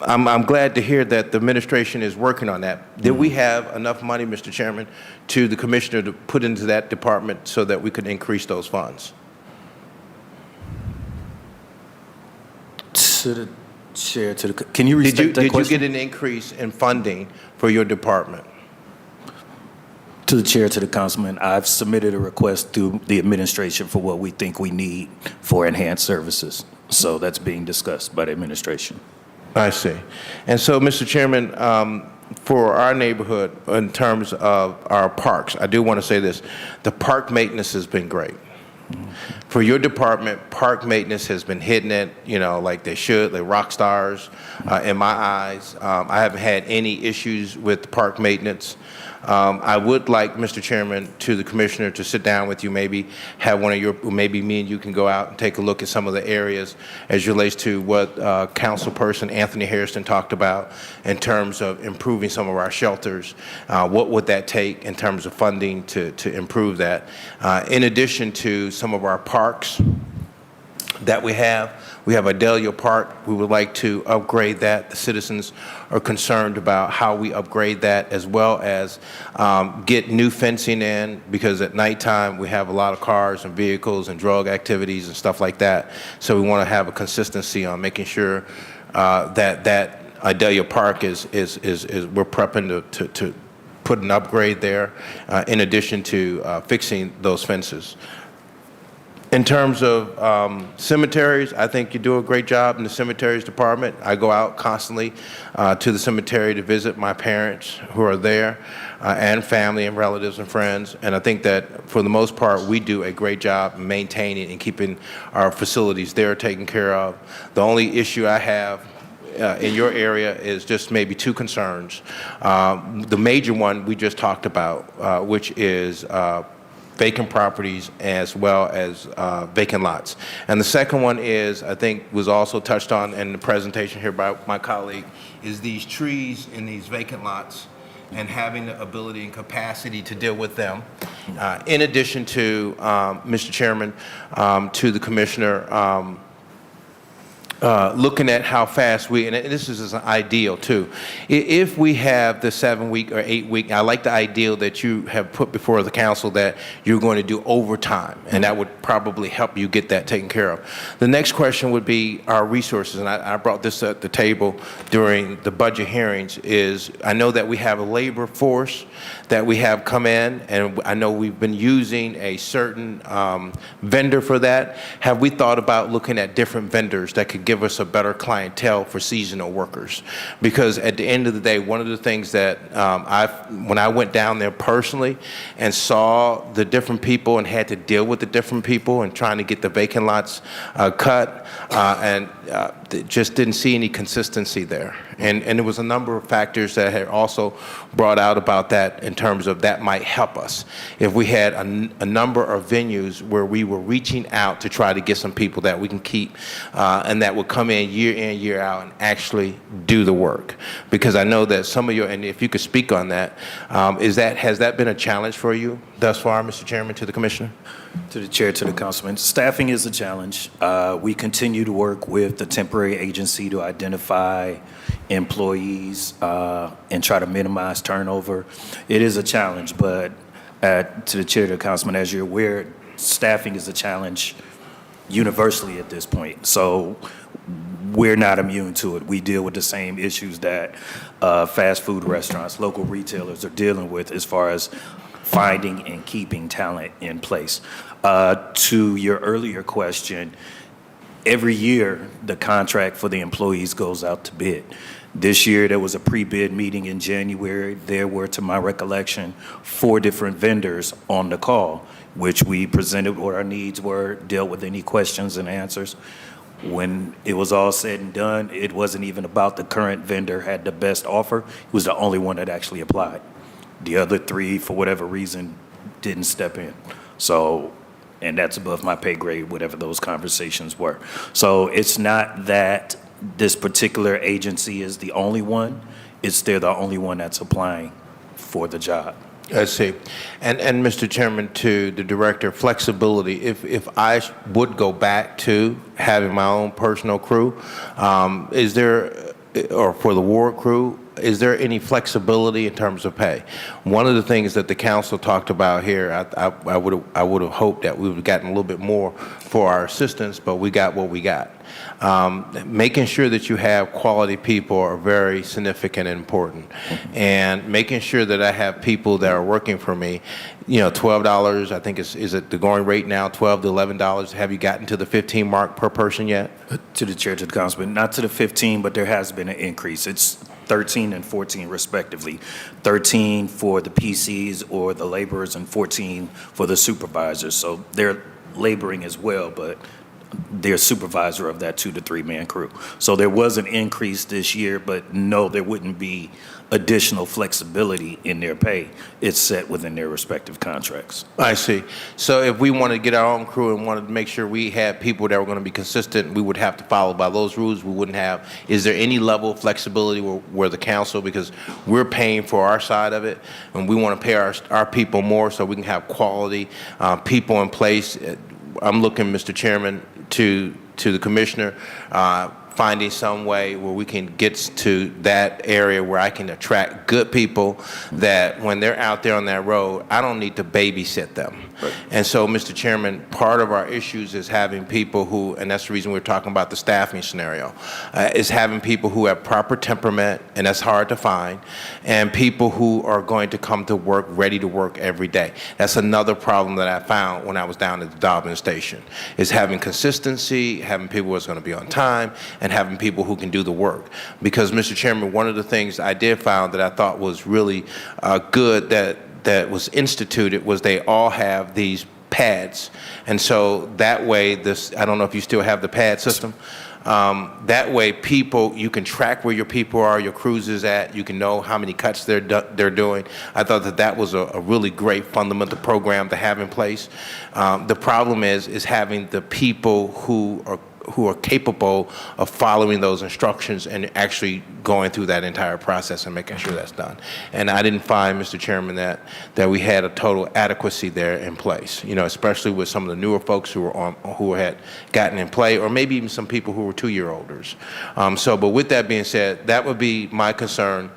Speaker 9: I'm glad to hear that the administration is working on that. Did we have enough money, Mr. Chairman, to the commissioner to put into that department so that we could increase those funds?
Speaker 11: To the chair, can you restate that question?
Speaker 9: Did you get an increase in funding for your department?
Speaker 11: To the chair, to the councilman, I've submitted a request to the administration for what we think we need for enhanced services. So that's being discussed by the administration.
Speaker 9: I see. And so, Mr. Chairman, for our neighborhood, in terms of our parks, I do want to say this. The park maintenance has been great. For your department, park maintenance has been hitting it, you know, like they should. They're rock stars in my eyes. I haven't had any issues with park maintenance. I would like, Mr. Chairman, to the commissioner to sit down with you, maybe have one of your, maybe me and you can go out and take a look at some of the areas as relates to what Councilperson Anthony Harrison talked about in terms of improving some of our shelters. What would that take in terms of funding to improve that? In addition to some of our parks that we have Adelia Park. We would like to upgrade that. The citizens are concerned about how we upgrade that, as well as get new fencing in, because at nighttime we have a lot of cars and vehicles and drug activities and stuff like that. So we want to have a consistency on making sure that Adelia Park is we're prepping to put an upgrade there, in addition to fixing those fences. In terms of cemeteries, I think you do a great job in the cemeteries department. I go out constantly to the cemetery to visit my parents who are there, and family and relatives and friends. And I think that for the most part, we do a great job maintaining and keeping our facilities there taken care of. The only issue I have in your area is just maybe two concerns. The major one we just talked about, which is vacant properties as well as vacant lots. And the second one is, I think was also touched on in the presentation here by my colleague, is these trees in these vacant lots and having the ability and capacity to deal with them. In addition to, Mr. Chairman, to the Commissioner, looking at how fast we, and this is an ideal too, if we have the 7-week or 8-week, I like the ideal that you have put before the council that you're going to do overtime, and that would probably help you get that taken care of. The next question would be our resources, and I brought this at the table during the budget hearings, is I know that we have a labor force that we have come in, and I know we've been using a certain vendor for that. Have we thought about looking at different vendors that could give give us a better clientele for seasonal workers. Because at the end of the day, one of the things that when I went down there personally and saw the different people and had to deal with the different people and trying to get the vacant lots cut, and just didn't see any consistency there. And there was a number of factors that had also brought out about that in terms of that might help us. If we had a number of venues where we were reaching out to try to get some people that we can keep and that would come in, year out, and actually do the work. Because I know that some of you, and if you could speak on that, has that been a challenge for you thus far, Mr. Chairman, to the Commissioner?
Speaker 11: To the Chair, to the Councilman. Staffing is a challenge. We continue to work with the temporary agency to identify employees and try to minimize turnover. It is a challenge, but to the Chair, to the Councilman, as you're aware, staffing is a challenge universally at this point. So we're not immune to it. We deal with the same issues that fast food restaurants, local retailers are dealing with as far as finding and keeping talent in place. To your earlier question, every year the contract for the employees goes out to bid. This year there was a pre-bid meeting in January. There were, to my recollection, 4 different vendors on the call, which we presented what our needs were, dealt with any questions and answers. When it was all said and done, it wasn't even about the current vendor had the best offer. It was the only one that actually applied. The other 3, for whatever reason, didn't step in. So, and that's above my pay grade, whatever those conversations were. So it's not that this particular agency is the only one. It's they're the only one that's applying for the job.
Speaker 9: I see. And Mr. Chairman, to the Director, flexibility, if I would go back to having my own personal crew, is there, or for the ward crew, is there any flexibility in terms of pay? One of the things that the council talked about here, I would have hoped that we would have gotten a little bit more for our assistants, but we got what we got. Making sure that you have quality people are very significant and important. And making sure that I have people that are working for me, you know, $12, I think is it the going rate now, $12 to $11? Have you gotten to the 15 mark per person yet?
Speaker 11: To the Chair, to the Councilman, not to the 15, but there has been an increase. It's 13 and 14 respectively. 13 for the PCs or the laborers and 14 for the supervisors. So they're laboring as well, but they're supervisor of that 2 to 3 man crew. So there was an increase this year, but no, there wouldn't be additional flexibility in their pay. It's set within their respective contracts.
Speaker 9: I see. So if we wanted to get our own crew and wanted to make sure we had people that were going to be consistent, we would have to follow by those rules. We wouldn't have. Is there any level of flexibility where the council, because we're paying for our side of it, and we want to pay our people more so we can have quality people in place? I'm looking, Mr. Chairman, to the Commissioner, finding some way where we can get to that area where I can attract good people that when they're out there on that road, I don't need to babysit them. Right. And so, Mr. Chairman, part of our issues is having people who, and that's the reason we're talking about the staffing scenario, is having people who have proper temperament, and that's hard to find, and people who are going to come to work ready to work every day. That's another problem that I found when I was down at the Dobbin station, is having consistency, having people who are going to be on time, and having people who can do the work. Because, Mr. Chairman, one of the things I did find that I thought was really good that was instituted was they all have these pads. And so that way, I don't know if you still have the pad system. That way, you can track where your people are, your crews is at. You can know how many cuts they're doing. I thought that was a really great fundamental program to have in place. The problem is having the people who are capable of following those instructions and actually going through that entire process and making sure that's done. And I didn't find, Mr. Chairman, that we had a total adequacy there in place, you know, especially with some of the newer folks who had gotten in play, or maybe even some people who were 2-year-olders. But with that being said, that would be my concern,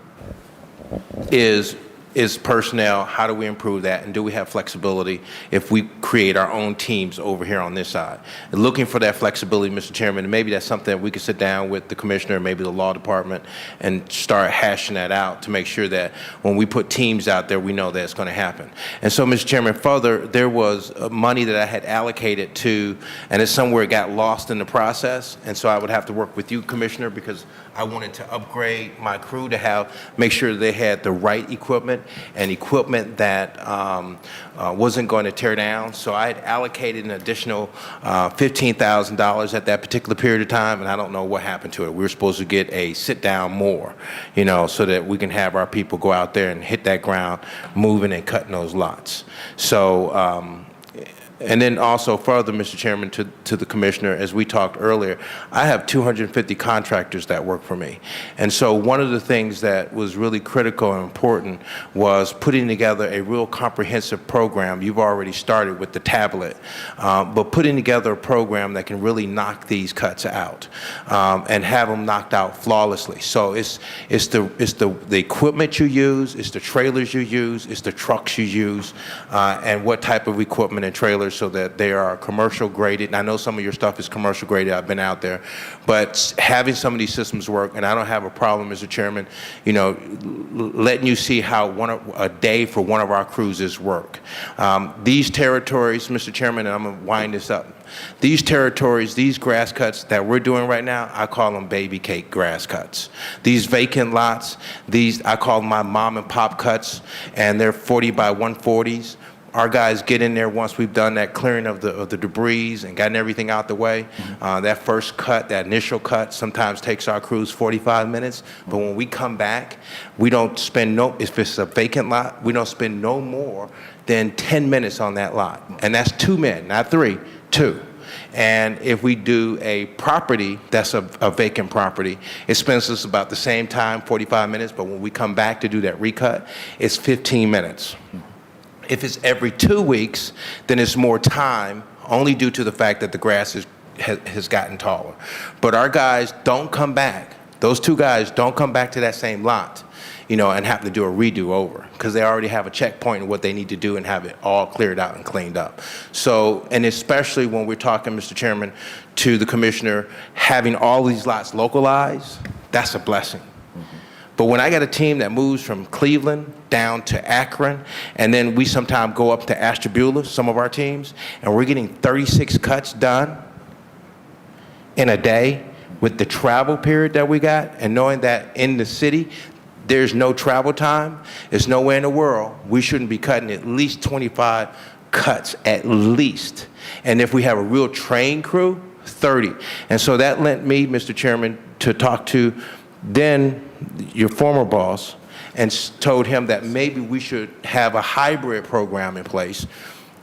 Speaker 9: is is personnel. How do we improve that? And do we have flexibility if we create our own teams over here on this side? And looking for that flexibility, Mr. Chairman, and maybe that's something that we could sit down with the commissioner, maybe the law department, and start hashing that out to make sure that when we put teams out there, we know that it's going to happen. And so, Mr. Chairman, further, there was money that I had allocated to, and it's somewhere it got lost in the process. And so I would have to work with you, Commissioner, because I wanted to upgrade my crew to make sure they had the right equipment and equipment that wasn't going to tear down. So I had allocated an additional $15,000 at that particular period of time, and I don't know what happened to it. We were supposed to get a sit-down more, so that we can have our people go out there and hit that ground, moving and cutting those lots. So, and then also further, Mr. Chairman, to the commissioner, as we talked earlier, I have 250 contractors that work for me. And so one of the things that was really critical and important was putting together a real comprehensive program. You've already started with the tablet, but putting together a program that can really knock these cuts out and have them knocked out flawlessly. So it's the equipment you use, it's the trailers you use, it's the trucks you use, and what type of equipment and trailers, so that they are commercial graded. And I know some of your stuff is commercial graded. I've been out there. But having some of these systems work, and I don't have a problem, Mr. Chairman, letting you see how a day for one of our cruises work. These territories, Mr. Chairman, and I'm going to wind this up. These territories, these grass cuts that we're doing right now, I call them baby cake grass cuts. These vacant lots, I call them my mom and pop cuts, and they're 40 by 140s. Our guys get in there once we've done that clearing of the debris and gotten everything out the way. That first cut, that initial cut, sometimes takes our crews 45 minutes. But when we come back, we don't spend if it's a vacant lot, we don't spend no more than 10 minutes on that lot. And that's 2 men, not 3, 2. And if we do a property that's a vacant property, it spends us about the same time, 45 minutes. But when we come back to do that recut, it's 15 minutes. If it's every 2 weeks, then it's more time, only due to the fact that the grass has gotten taller. But our guys don't come back. Those 2 guys don't come back to that same lot, and have to do a redo over, because they already have a checkpoint in what they need to do and have it all cleared out and cleaned up. So, and especially when we're talking, Mr. Chairman, to the commissioner, having all these lots localized, that's a blessing. But when I got a team that moves from Cleveland down to Akron, and then we sometimes go up to Ashtabula, some of our teams, and we're getting 36 cuts done in a day with the travel period that we got, and knowing that in the city, there's no travel time, there's nowhere in the world, we shouldn't be cutting at least 25 cuts at least. And if we have a real trained crew, 30. And so that lent me, Mr. Chairman, to talk to then your former boss and told him that maybe we should have a hybrid program in place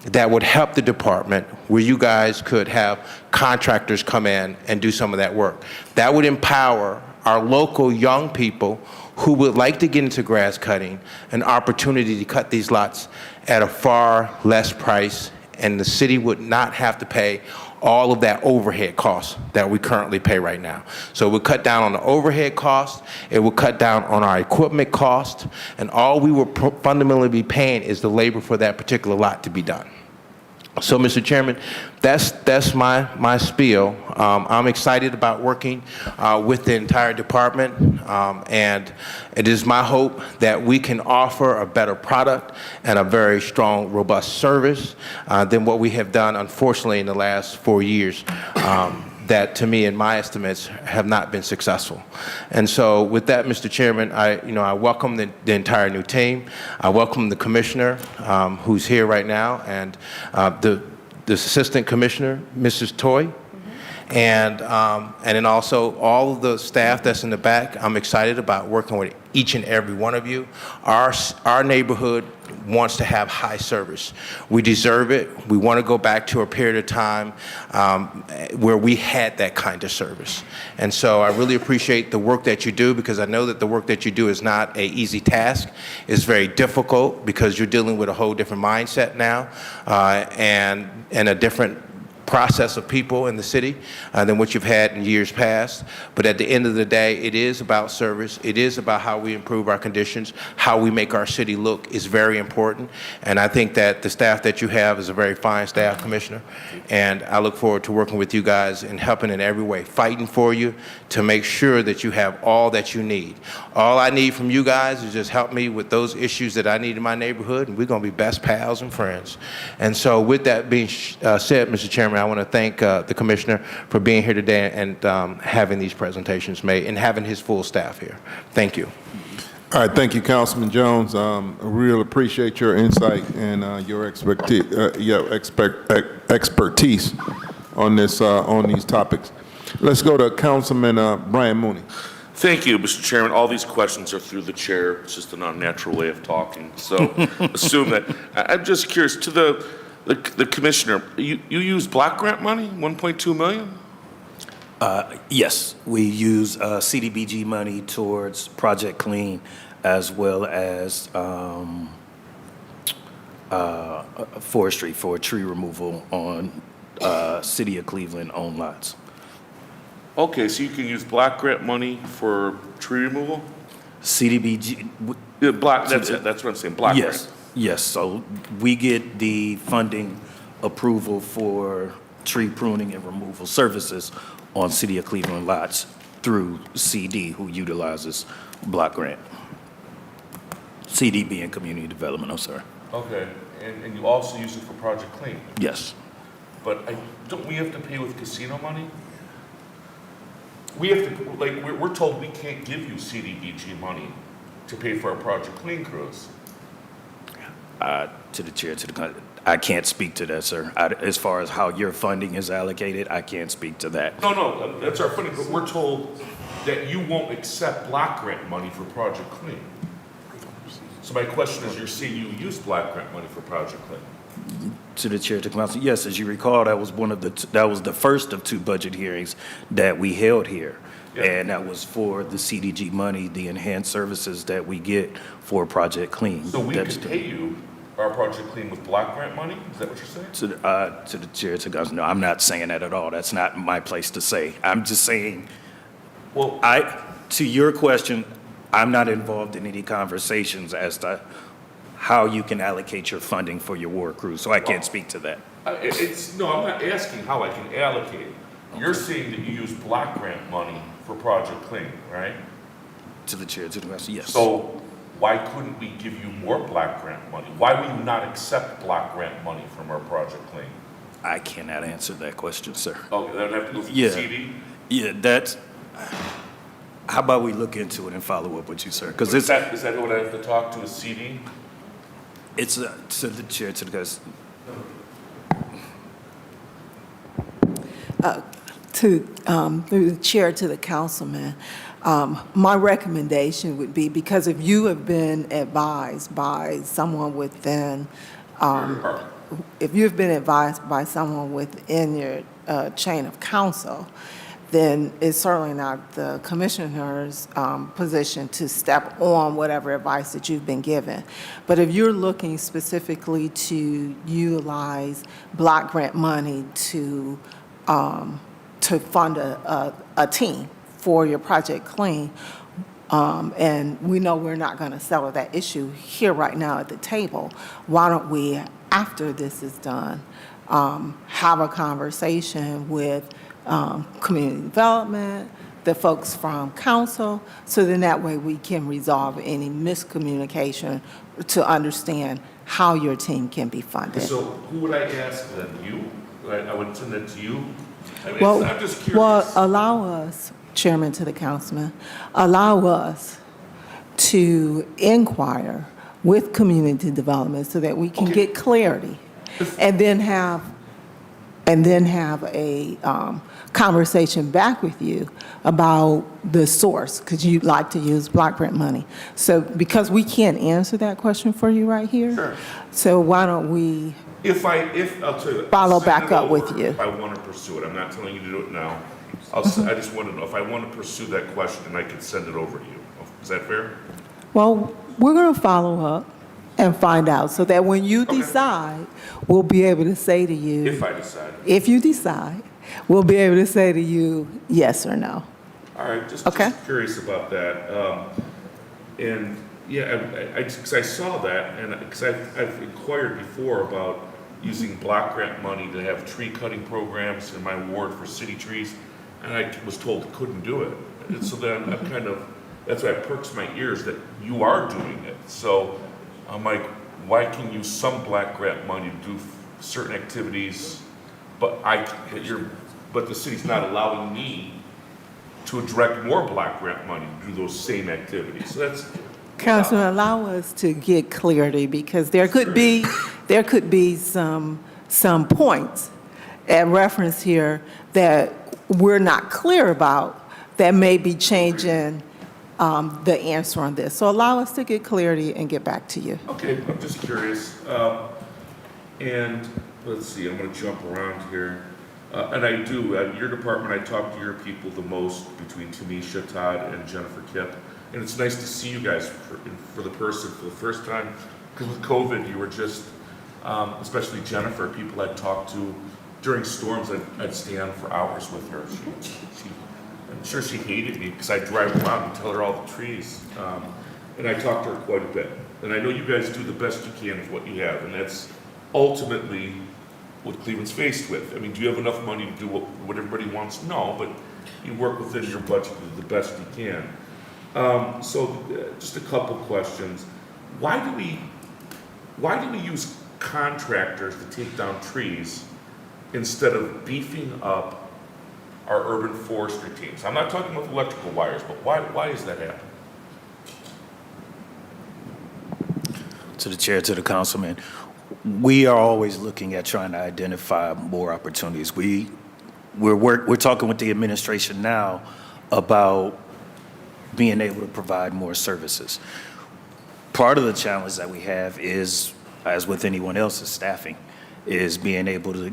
Speaker 9: that would help the department, where you guys could have contractors come in and do some of that work. That would empower our local young people who would like to get into grass cutting an opportunity to cut these lots at a far less price, and the city would not have to pay all of that overhead cost that we currently pay right now. So it would cut down on the overhead cost, it would cut down on our equipment cost, and all we will fundamentally be paying is the labor for that particular lot to be done. So, Mr. Chairman, that's my spiel. I'm excited about working with the entire department, and it is my hope that we can offer a better product and a very strong, robust service than what we have done, unfortunately, in the last 4 years. That, to me, in my estimates, have not been successful. And so with that, Mr. Chairman, I welcome the entire new team. I welcome the commissioner who's here right now, and the assistant commissioner, Mrs. Toy, and then also all of the staff that's in the back. I'm excited about working with each and every one of you. Our neighborhood wants to have high service. We deserve it. We want to go back to a period of time where we had that kind of service. And so I really appreciate the work that you do, because I know that the work that you do is not an easy task. It's very difficult because you're dealing with a whole different mindset now and a different process of people in the city than what you've had in years past. But at the end of the day, it is about service. It is about how we improve our conditions, how we make our city look is very important. And I think that the staff that you have is a very fine staff, Commissioner. And I look forward to working with you guys and helping in every way, fighting for you to make sure that you have all that you need. All I need from you guys is just help me with those issues that I need in my neighborhood, and we're going to be best pals and friends. And so with that being said, Mr. Chairman, I want to thank the Commissioner for being here today and having these presentations made and having his full staff here. Thank you.
Speaker 3: All right, thank you, Councilman Jones. I really appreciate your insight and your expertise on this on these topics. Let's go to Councilman Brian Mooney.
Speaker 10: Thank you, Mr. Chairman. All these questions are through the chair. It's just an unnatural way of talking. So assume that. I'm just curious, to the Commissioner, you use block grant money, 1.2 million?
Speaker 11: Yes, we use CDBG money towards Project Clean as well as forestry for tree removal on City of Cleveland-owned lots.
Speaker 10: Okay, so you can use block grant money for tree removal?
Speaker 11: CDBG.
Speaker 10: Block, that's it, that's what I'm saying, block
Speaker 11: Yes,
Speaker 10: grant.
Speaker 11: yes. So we get the funding approval for tree pruning and removal services on City of Cleveland lots through CD, who utilizes block grant. CD being community development, I'm sorry.
Speaker 10: Okay, and you also use it for Project Clean?
Speaker 11: Yes.
Speaker 10: But don't we have to pay with casino money? We have to, like, we're told we can't give you CDBG money to pay for our Project Clean crews.
Speaker 11: To the chair, I can't speak to that, sir. As far as how your funding is allocated, I can't speak to that.
Speaker 10: No, that's our funding, but we're told that you won't accept block grant money for Project Clean. So my question is, you're saying you use block grant money for Project Clean?
Speaker 11: To the chair, to council, yes, as you recall, that was that was the first of two budget hearings that we held here. Yeah. And that was for the CDG money, the enhanced services that we get for Project Clean.
Speaker 10: So we could pay you our Project Clean with block grant money? Is that what you're saying?
Speaker 11: To the chair, to council, no, I'm not saying that at all. That's not my place to say. I'm just saying, well, to your question, I'm not involved in any conversations as to how you can allocate your funding for your war crew, so I can't speak to that.
Speaker 10: No, I'm not asking how I can allocate it. You're saying that you use block grant money for Project Clean, right?
Speaker 11: To the chair, to the council, yes.
Speaker 10: So why couldn't we give you more block grant money? Why will you not accept block grant money from our Project Clean?
Speaker 11: I cannot answer that question, sir.
Speaker 10: Okay, that would have to go through the CD?
Speaker 11: Yeah, that's, how about we look into it and follow up with you, sir? Because
Speaker 10: is that what I have to talk to the CD?
Speaker 11: It's to the chair, to the guys.
Speaker 4: Through the chair to the councilman, my recommendation would be, because if you have been advised by someone within, if you've been advised by someone within your chain of counsel, then it's certainly not the commissioner's position to step on whatever advice that you've been given. But if you're looking specifically to utilize block grant money to fund a team for your Project Clean, and we know we're not going to settle that issue here right now at the table, why don't we, after this is done, have a conversation with community development, the folks from council, so then that way we can resolve any miscommunication to understand how your team can be funded.
Speaker 10: So who would I ask then? You? I would send that to you? I mean,
Speaker 4: Well,
Speaker 10: I'm just curious.
Speaker 4: well, allow us, Chairman to the councilman, allow us to inquire with community development so that we can get clarity, and then have a conversation back with you about the source, because you'd like to use block grant money. So because we can't answer that question for you right here,
Speaker 10: Sure.
Speaker 4: so why don't we
Speaker 10: I'll tell you,
Speaker 4: follow
Speaker 10: I'll send
Speaker 4: back
Speaker 10: it
Speaker 4: up
Speaker 10: over
Speaker 4: with you.
Speaker 10: If I want to pursue it, I'm not telling you to do it now. I just want to know if I want to pursue that question, and I can send it over to you. Is that fair?
Speaker 4: Well, we're going to follow up and find out, so that when you decide, we'll be able to say to you.
Speaker 10: If I decide.
Speaker 4: If you decide, we'll be able to say to you, yes or no.
Speaker 10: All right, just curious about that. And yeah, because I saw that, and because I've inquired before about using block grant money to have tree cutting programs in my ward for city trees, and I was told I couldn't do it. And so then I'm kind of, that's why it perks my ears that you are doing it. So I'm like, why can you use some black grant money to do certain activities, but the city's not allowing me to direct more block grant money to do those same activities. So that's.
Speaker 4: Councilman, allow us to get clarity, because there could be some points at reference here that we're not clear about that may be changing the answer on this. So allow us to get clarity and get back to you.
Speaker 10: Okay, I'm just curious. And let's see, I'm going to jump around here. And I do, at your department, I talk to your people the most, between Tamisha, Todd, and Jennifer Kipp. And it's nice to see you guys for the person for the first time. Because with COVID, you were just, especially Jennifer, people I'd talk to during storms, I'd stay on for hours with her. I'm sure she hated me because I'd drive around and tell her all the trees. And I talked to her quite a bit. And I know you guys do the best you can with what you have, and that's ultimately what Cleveland's faced with. I mean, do you have enough money to do what everybody wants? No, but you work within your budget to do the best you can. Just a couple questions. Why do we use contractors to take down trees instead of beefing up our urban forestry teams? I'm not talking about electrical wires, but why is that happening?
Speaker 11: To the chair, to the councilman, we are always looking at trying to identify more opportunities. We're talking with the administration now about being able to provide more services. Part of the challenge that we have is, as with anyone else, is staffing, is being able to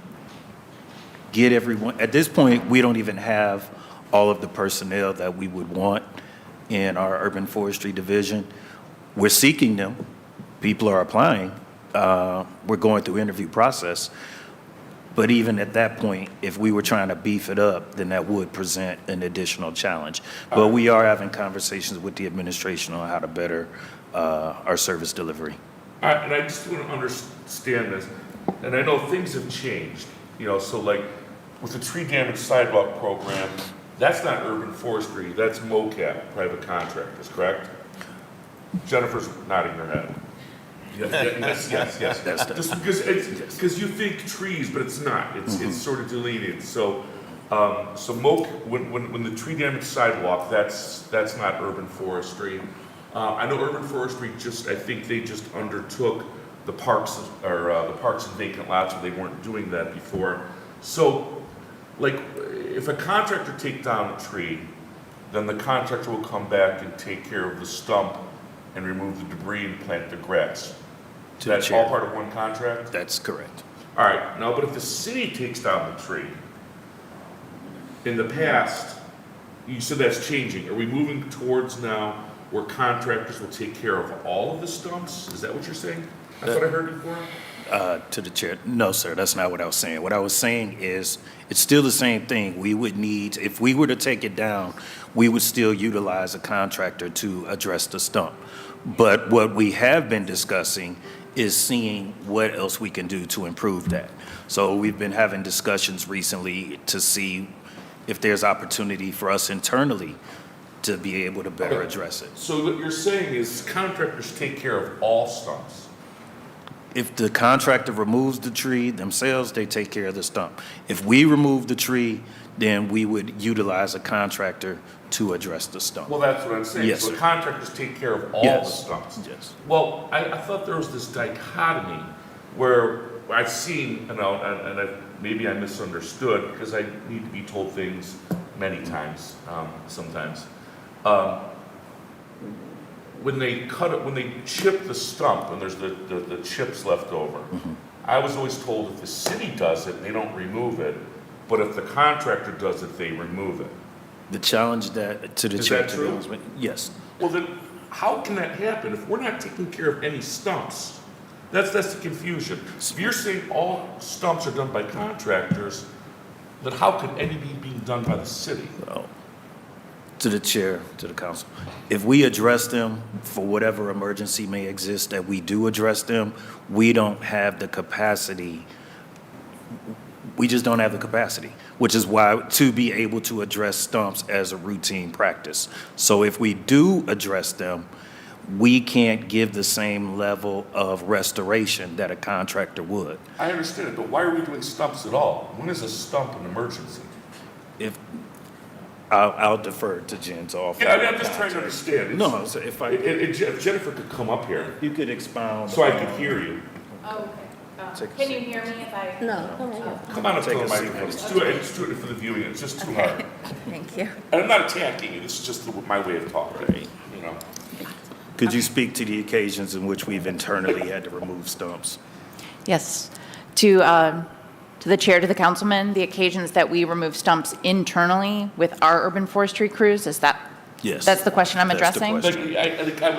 Speaker 11: get everyone. At this point, we don't even have all of the personnel that we would want in our urban forestry division. We're seeking them. People are applying. We're going through interview process. But even at that point, if we were trying to beef it up, then that would present an additional challenge. But we are having conversations with the administration on how to better our service delivery.
Speaker 10: All right, and I just want to understand this, and I know things have changed, so like with the tree damage sidewalk program, that's not urban forestry, that's MOCAP, private contractors, correct? Jennifer's nodding her head. Yes. Just because you think trees, but it's not. It's sort of delineated. So, when the tree damage sidewalk, that's not urban forestry. I know urban forestry I think they just undertook the parks the parks and vacant lots where they weren't doing that before. So, like, if a contractor takes down a tree, then the contractor will come back and take care of the stump and remove the debris and plant the grass. That's all part of one contract?
Speaker 11: That's correct.
Speaker 10: All right, now, but if the city takes down the tree, in the past, you said that's changing. Are we moving towards now where contractors will take care of all of the stumps? Is that what you're saying? That's what I heard before?
Speaker 11: To the chair, no, sir, that's not what I was saying. What I was saying is, it's still the same thing. We would need, if we were to take it down, we would still utilize a contractor to address the stump. But what we have been discussing is seeing what else we can do to improve that. So we've been having discussions recently to see if there's opportunity for us internally to be able to better address it.
Speaker 10: So what you're saying is contractors take care of all stumps?
Speaker 11: If the contractor removes the tree themselves, they take care of the stump. If we remove the tree, then we would utilize a contractor to address the stump.
Speaker 10: Well, that's what I'm saying.
Speaker 11: Yes,
Speaker 10: so
Speaker 11: sir.
Speaker 10: Contractors take care of all the stumps.
Speaker 11: Yes.
Speaker 10: Well, I thought there was this dichotomy where I've seen, and maybe I misunderstood because I need to be told things many times, sometimes. When they chip the stump and there's the chips left over, I was always told if the city does it, they don't remove it, but if the contractor does it, they remove it.
Speaker 11: The challenge that, to the
Speaker 10: Is
Speaker 11: chair,
Speaker 10: that
Speaker 11: to be
Speaker 10: true?
Speaker 11: honest with you, yes.
Speaker 10: Well, then how can that happen if we're not taking care of any stumps? That's the confusion. So if you're saying all stumps are done by contractors, then how could any be being done by the city?
Speaker 11: To the chair, to the council. If we address them for whatever emergency may exist, that we do address them, we don't have the capacity. We just don't have the capacity, which is why to be able to address stumps as a routine practice. So if we do address them, we can't give the same level of restoration that a contractor would.
Speaker 10: I understand it, but why are we doing stumps at all? When is a stump an emergency?
Speaker 11: If I'll defer to Jen's office.
Speaker 10: Yeah, I mean, I'm just trying to understand.
Speaker 11: No, so if
Speaker 10: If Jennifer could come up here,
Speaker 11: you could expound.
Speaker 10: so I could hear you.
Speaker 5: Oh, okay. Can you hear me if I?
Speaker 4: No.
Speaker 10: Come on up to
Speaker 11: Take
Speaker 10: the
Speaker 11: a seat,
Speaker 10: microphone.
Speaker 11: please.
Speaker 10: Just do it for the viewing. It's just too hard.
Speaker 4: Thank you.
Speaker 10: And I'm not attacking you. This is just my way of talking. You know.
Speaker 11: Could you speak to the occasions in which we've internally had to remove stumps?
Speaker 14: Yes. To the chair, to the councilman, the occasions that we remove stumps internally with our urban forestry crews, is that?
Speaker 11: Yes.
Speaker 14: That's the question I'm
Speaker 11: That's the
Speaker 14: addressing?
Speaker 11: question.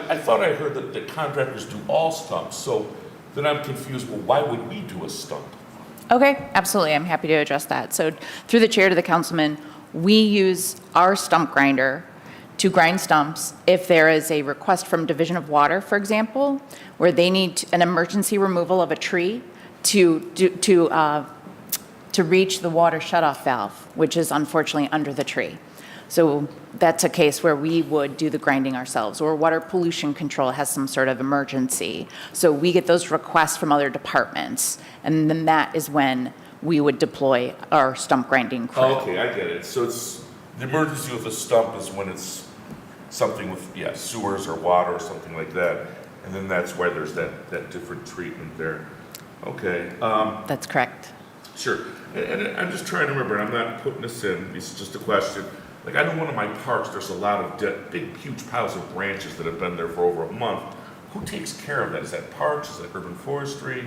Speaker 10: I thought I heard that the contractors do all stumps, so then I'm confused. Well, why would we do a stump?
Speaker 14: Okay, absolutely. I'm happy to address that. So through the chair to the councilman, we use our stump grinder to grind stumps if there is a request from Division of Water, for example, where they need an emergency removal of a tree to reach the water shutoff valve, which is unfortunately under the tree. So that's a case where we would do the grinding ourselves, or water pollution control has some sort of emergency. So we get those requests from other departments, and then that is when we would deploy our stump grinding crew.
Speaker 10: Oh, okay, I get it. So it's the emergency with a stump is when it's something with sewers or water or something like that, and then that's why there's that different treatment there. Okay.
Speaker 14: That's correct.
Speaker 10: Sure. And I'm just trying to remember, and I'm not putting this in, this is just a question. Like, I know one of my parks, there's a lot of big, huge piles of branches that have been there for over a month. Who takes care of that? Is that Parks? Is that Urban Forestry?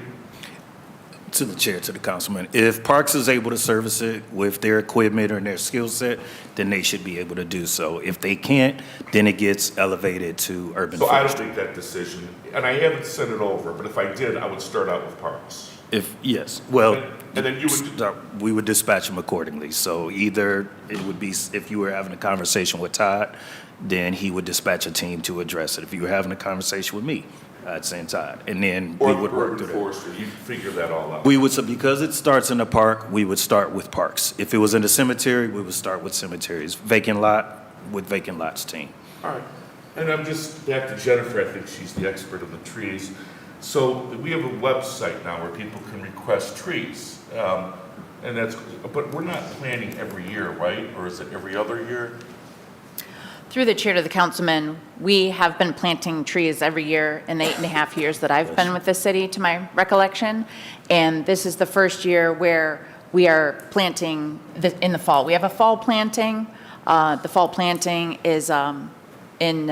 Speaker 11: To the chair, to the councilman, if Parks is able to service it with their equipment or their skill set, then they should be able to do so. If they can't, then it gets elevated to Urban
Speaker 10: So I don't
Speaker 11: Forestry.
Speaker 10: make that decision, and I haven't sent it over, but if I did, I would start out with Parks.
Speaker 11: Yes, well,
Speaker 10: And then you would,
Speaker 11: we would dispatch them accordingly. So either it would be, if you were having a conversation with Todd, then he would dispatch a team to address it. If you were having a conversation with me, I'd send Todd, and then we
Speaker 10: or
Speaker 11: would work
Speaker 10: Urban
Speaker 11: through that.
Speaker 10: Forestry, you'd figure that all out.
Speaker 11: We would, so because it starts in the park, we would start with parks. If it was in the cemetery, we would start with cemeteries. Vacant lot, with vacant lots team.
Speaker 10: All right. And I'm just back to Jennifer. I think she's the expert on the trees. So we have a website now where people can request trees. And that's, but we're not planting every year, right? Or is it every other year?
Speaker 14: Through the chair to the councilman, we have been planting trees every year in the 8.5 years that I've been with the city, to my recollection. And this is the first year where we are planting in the fall. We have a fall planting. The fall planting is in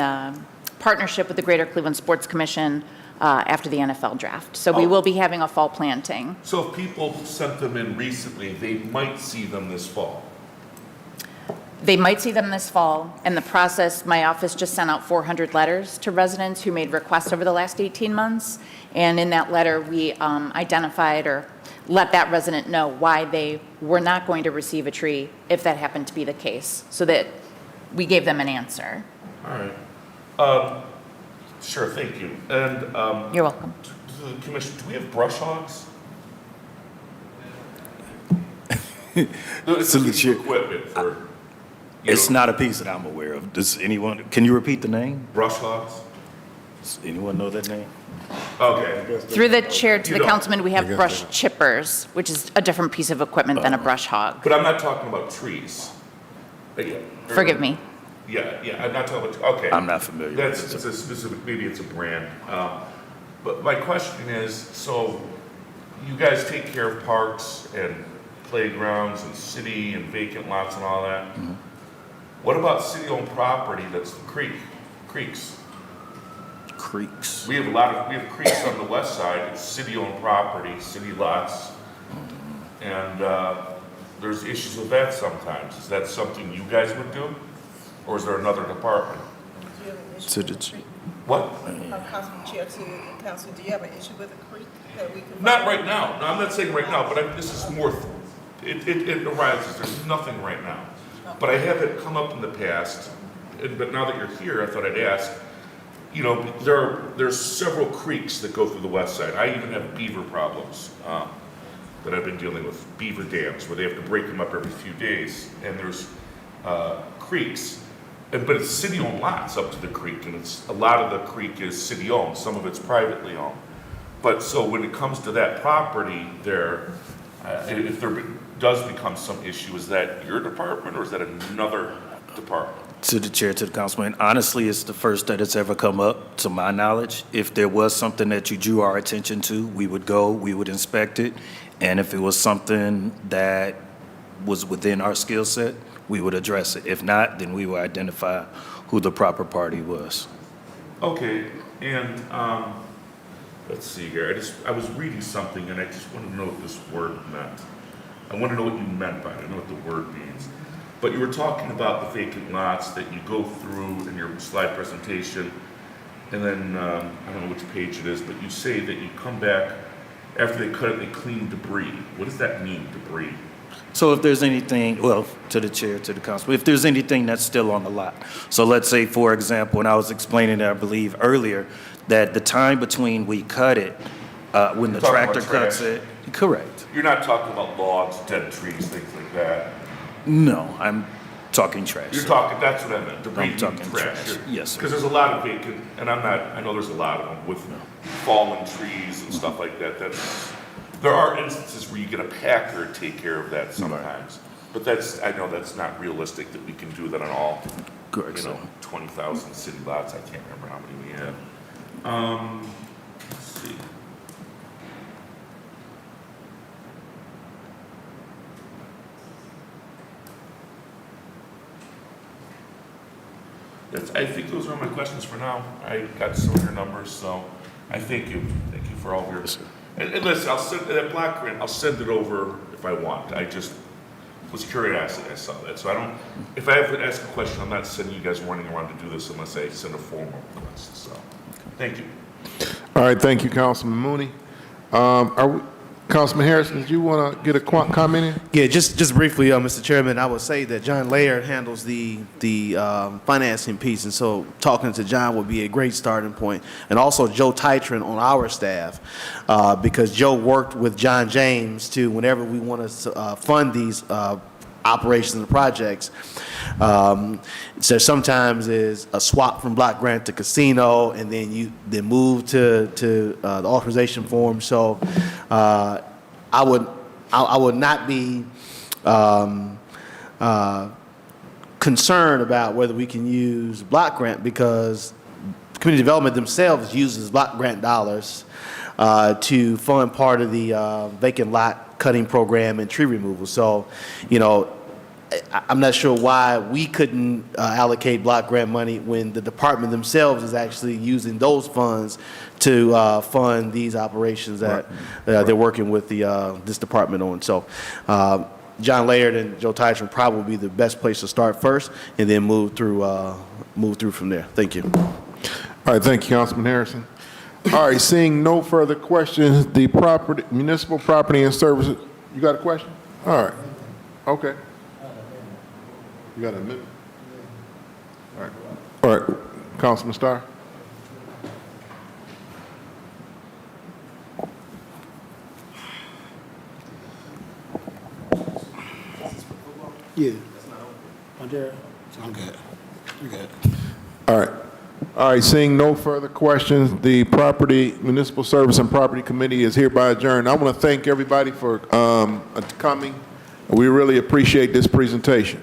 Speaker 14: partnership with the Greater Cleveland Sports Commission after the NFL draft. So we will be having a fall planting.
Speaker 10: So if people sent them in recently, they might see them this fall.
Speaker 14: They might see them this fall. And the process, my office just sent out 400 letters to residents who made requests over the last 18 months. And in that letter, we identified or let that resident know why they were not going to receive a tree if that happened to be the case, so that we gave them an answer.
Speaker 10: All right. Sure, thank you. And
Speaker 14: You're welcome.
Speaker 10: to the commission, do we have brush hogs? It's
Speaker 11: So the
Speaker 10: a piece
Speaker 11: chair-
Speaker 10: of equipment for,
Speaker 11: It's not a piece that I'm aware of. Does anyone, can you repeat the name?
Speaker 10: brush hogs?
Speaker 11: Does anyone know that name?
Speaker 10: Okay.
Speaker 14: Through the chair to
Speaker 10: You
Speaker 14: the
Speaker 10: don't.
Speaker 14: councilman, we have brush chippers, which is a different piece of equipment than a brush hog.
Speaker 10: But I'm not talking about trees. Yeah.
Speaker 14: Forgive me.
Speaker 10: Yeah, I'm not talking about, okay.
Speaker 11: I'm not familiar with
Speaker 10: That's,
Speaker 11: it.
Speaker 10: it's a specific, maybe it's a brand. But my question is, so you guys take care of parks and playgrounds and city and vacant lots and all that?
Speaker 11: Mm-hmm.
Speaker 10: What about city-owned property that's the creeks?
Speaker 11: Creeks.
Speaker 10: We have creeks on the west side, it's city-owned property, city lots. And there's issues with that sometimes. Is that something you guys would do? Or is there another department?
Speaker 4: have an issue
Speaker 11: To
Speaker 4: with
Speaker 11: the
Speaker 4: the
Speaker 11: ch-
Speaker 4: creek?
Speaker 10: What?
Speaker 4: Councilman Chair to the council, do you have an issue with the creek that we can?
Speaker 10: Not right now. No, I'm not saying right now, but this is more, it arises. There's nothing right now. But I have it come up in the past, but now that you're here, I thought I'd ask, you know, there's several creeks that go through the west side. I even have beaver problems that I've been dealing with, beaver dams, where they have to break them up every few days. And there's creeks, but it's city-owned lots up to the creek, and a lot of the creek is city-owned. Some of it's privately owned. But so when it comes to that property there, if there does become some issue, is that your department or is that another department?
Speaker 11: To the chair, to the councilman, honestly, it's the first that it's ever come up, to my knowledge. If there was something that you drew our attention to, we would go, we would inspect it. And if it was something that was within our skill set, we would address it. If not, then we would identify who the proper party was.
Speaker 10: Okay, and let's see here. I was reading something and I just want to know what this word meant. I want to know what you meant by it. I know what the word means. But you were talking about the vacant lots that you go through in your slide presentation, and then, I don't know which page it is, but you say that you come back, after they cut it, they clean debris. What does that mean, debris?
Speaker 11: So if there's anything, well, to the chair, to the council, if there's anything that's still on the lot. So let's say, for example, and I was explaining, I believe, earlier, that the time between we cut it, when the
Speaker 10: You're talking
Speaker 11: tractor
Speaker 10: about
Speaker 11: cuts
Speaker 10: trash.
Speaker 11: it, correct.
Speaker 10: You're not talking about logs, dead trees, things like that.
Speaker 11: No, I'm talking trash.
Speaker 10: You're
Speaker 11: sir.
Speaker 10: talking, that's what I meant, debris,
Speaker 11: I'm talking
Speaker 10: trash.
Speaker 11: trash. Yes, sir.
Speaker 10: Because there's a lot of vacant, and I know there's a lot of them with fallen trees and stuff like that. There are instances where you get a packer to take care of that sometimes. But I know that's not realistic that we can do that on all,
Speaker 11: Correct,
Speaker 10: you know,
Speaker 11: sir.
Speaker 10: 20,000 city lots. I can't remember how many we have. Let's see. I think those are my questions for now. I got some of your numbers, so I thank you. Thank you for all of your. And listen, I'll send that block grant. I'll send it over if I want. I just was curiosity. I saw that, so I don't. If I have to ask a question, I'm not sending you guys running around to do this unless I send a formal request. So, thank you.
Speaker 3: All right, thank you, Councilman Mooney. Councilman Harrison, did you want to get a comment in?
Speaker 13: Yeah, just briefly, Mr. Chairman, I would say that John Laird handles the financing piece, and so talking to John would be a great starting point. And also Joe Titron on our staff, because Joe worked with John James to, whenever we want to fund these operations and projects, so sometimes is a swap from block grant to casino, and then you move to the authorization form. So I would not be concerned about whether we can use block grant, because community development themselves uses block grant dollars to fund part of the vacant lot cutting program and tree removal. So, you know, I'm not sure why we couldn't allocate block grant money when the department themselves is actually using those funds to fund these operations that they're working with this department on. So John Laird and Joe Tyson probably be the best place to start first, and then move through from there. Thank you.
Speaker 3: All right, thank you, Councilman Harrison. All right, seeing no further questions, the municipal property and services, you got a question? All right, okay. You got a minute? All right, Councilman Starr.
Speaker 12: Yeah. Oh, there. I'm good. You're good.
Speaker 3: All right. All right, seeing no further questions, the Municipal Service and Property Committee is hereby adjourned. I want to thank everybody for coming. We really appreciate this presentation.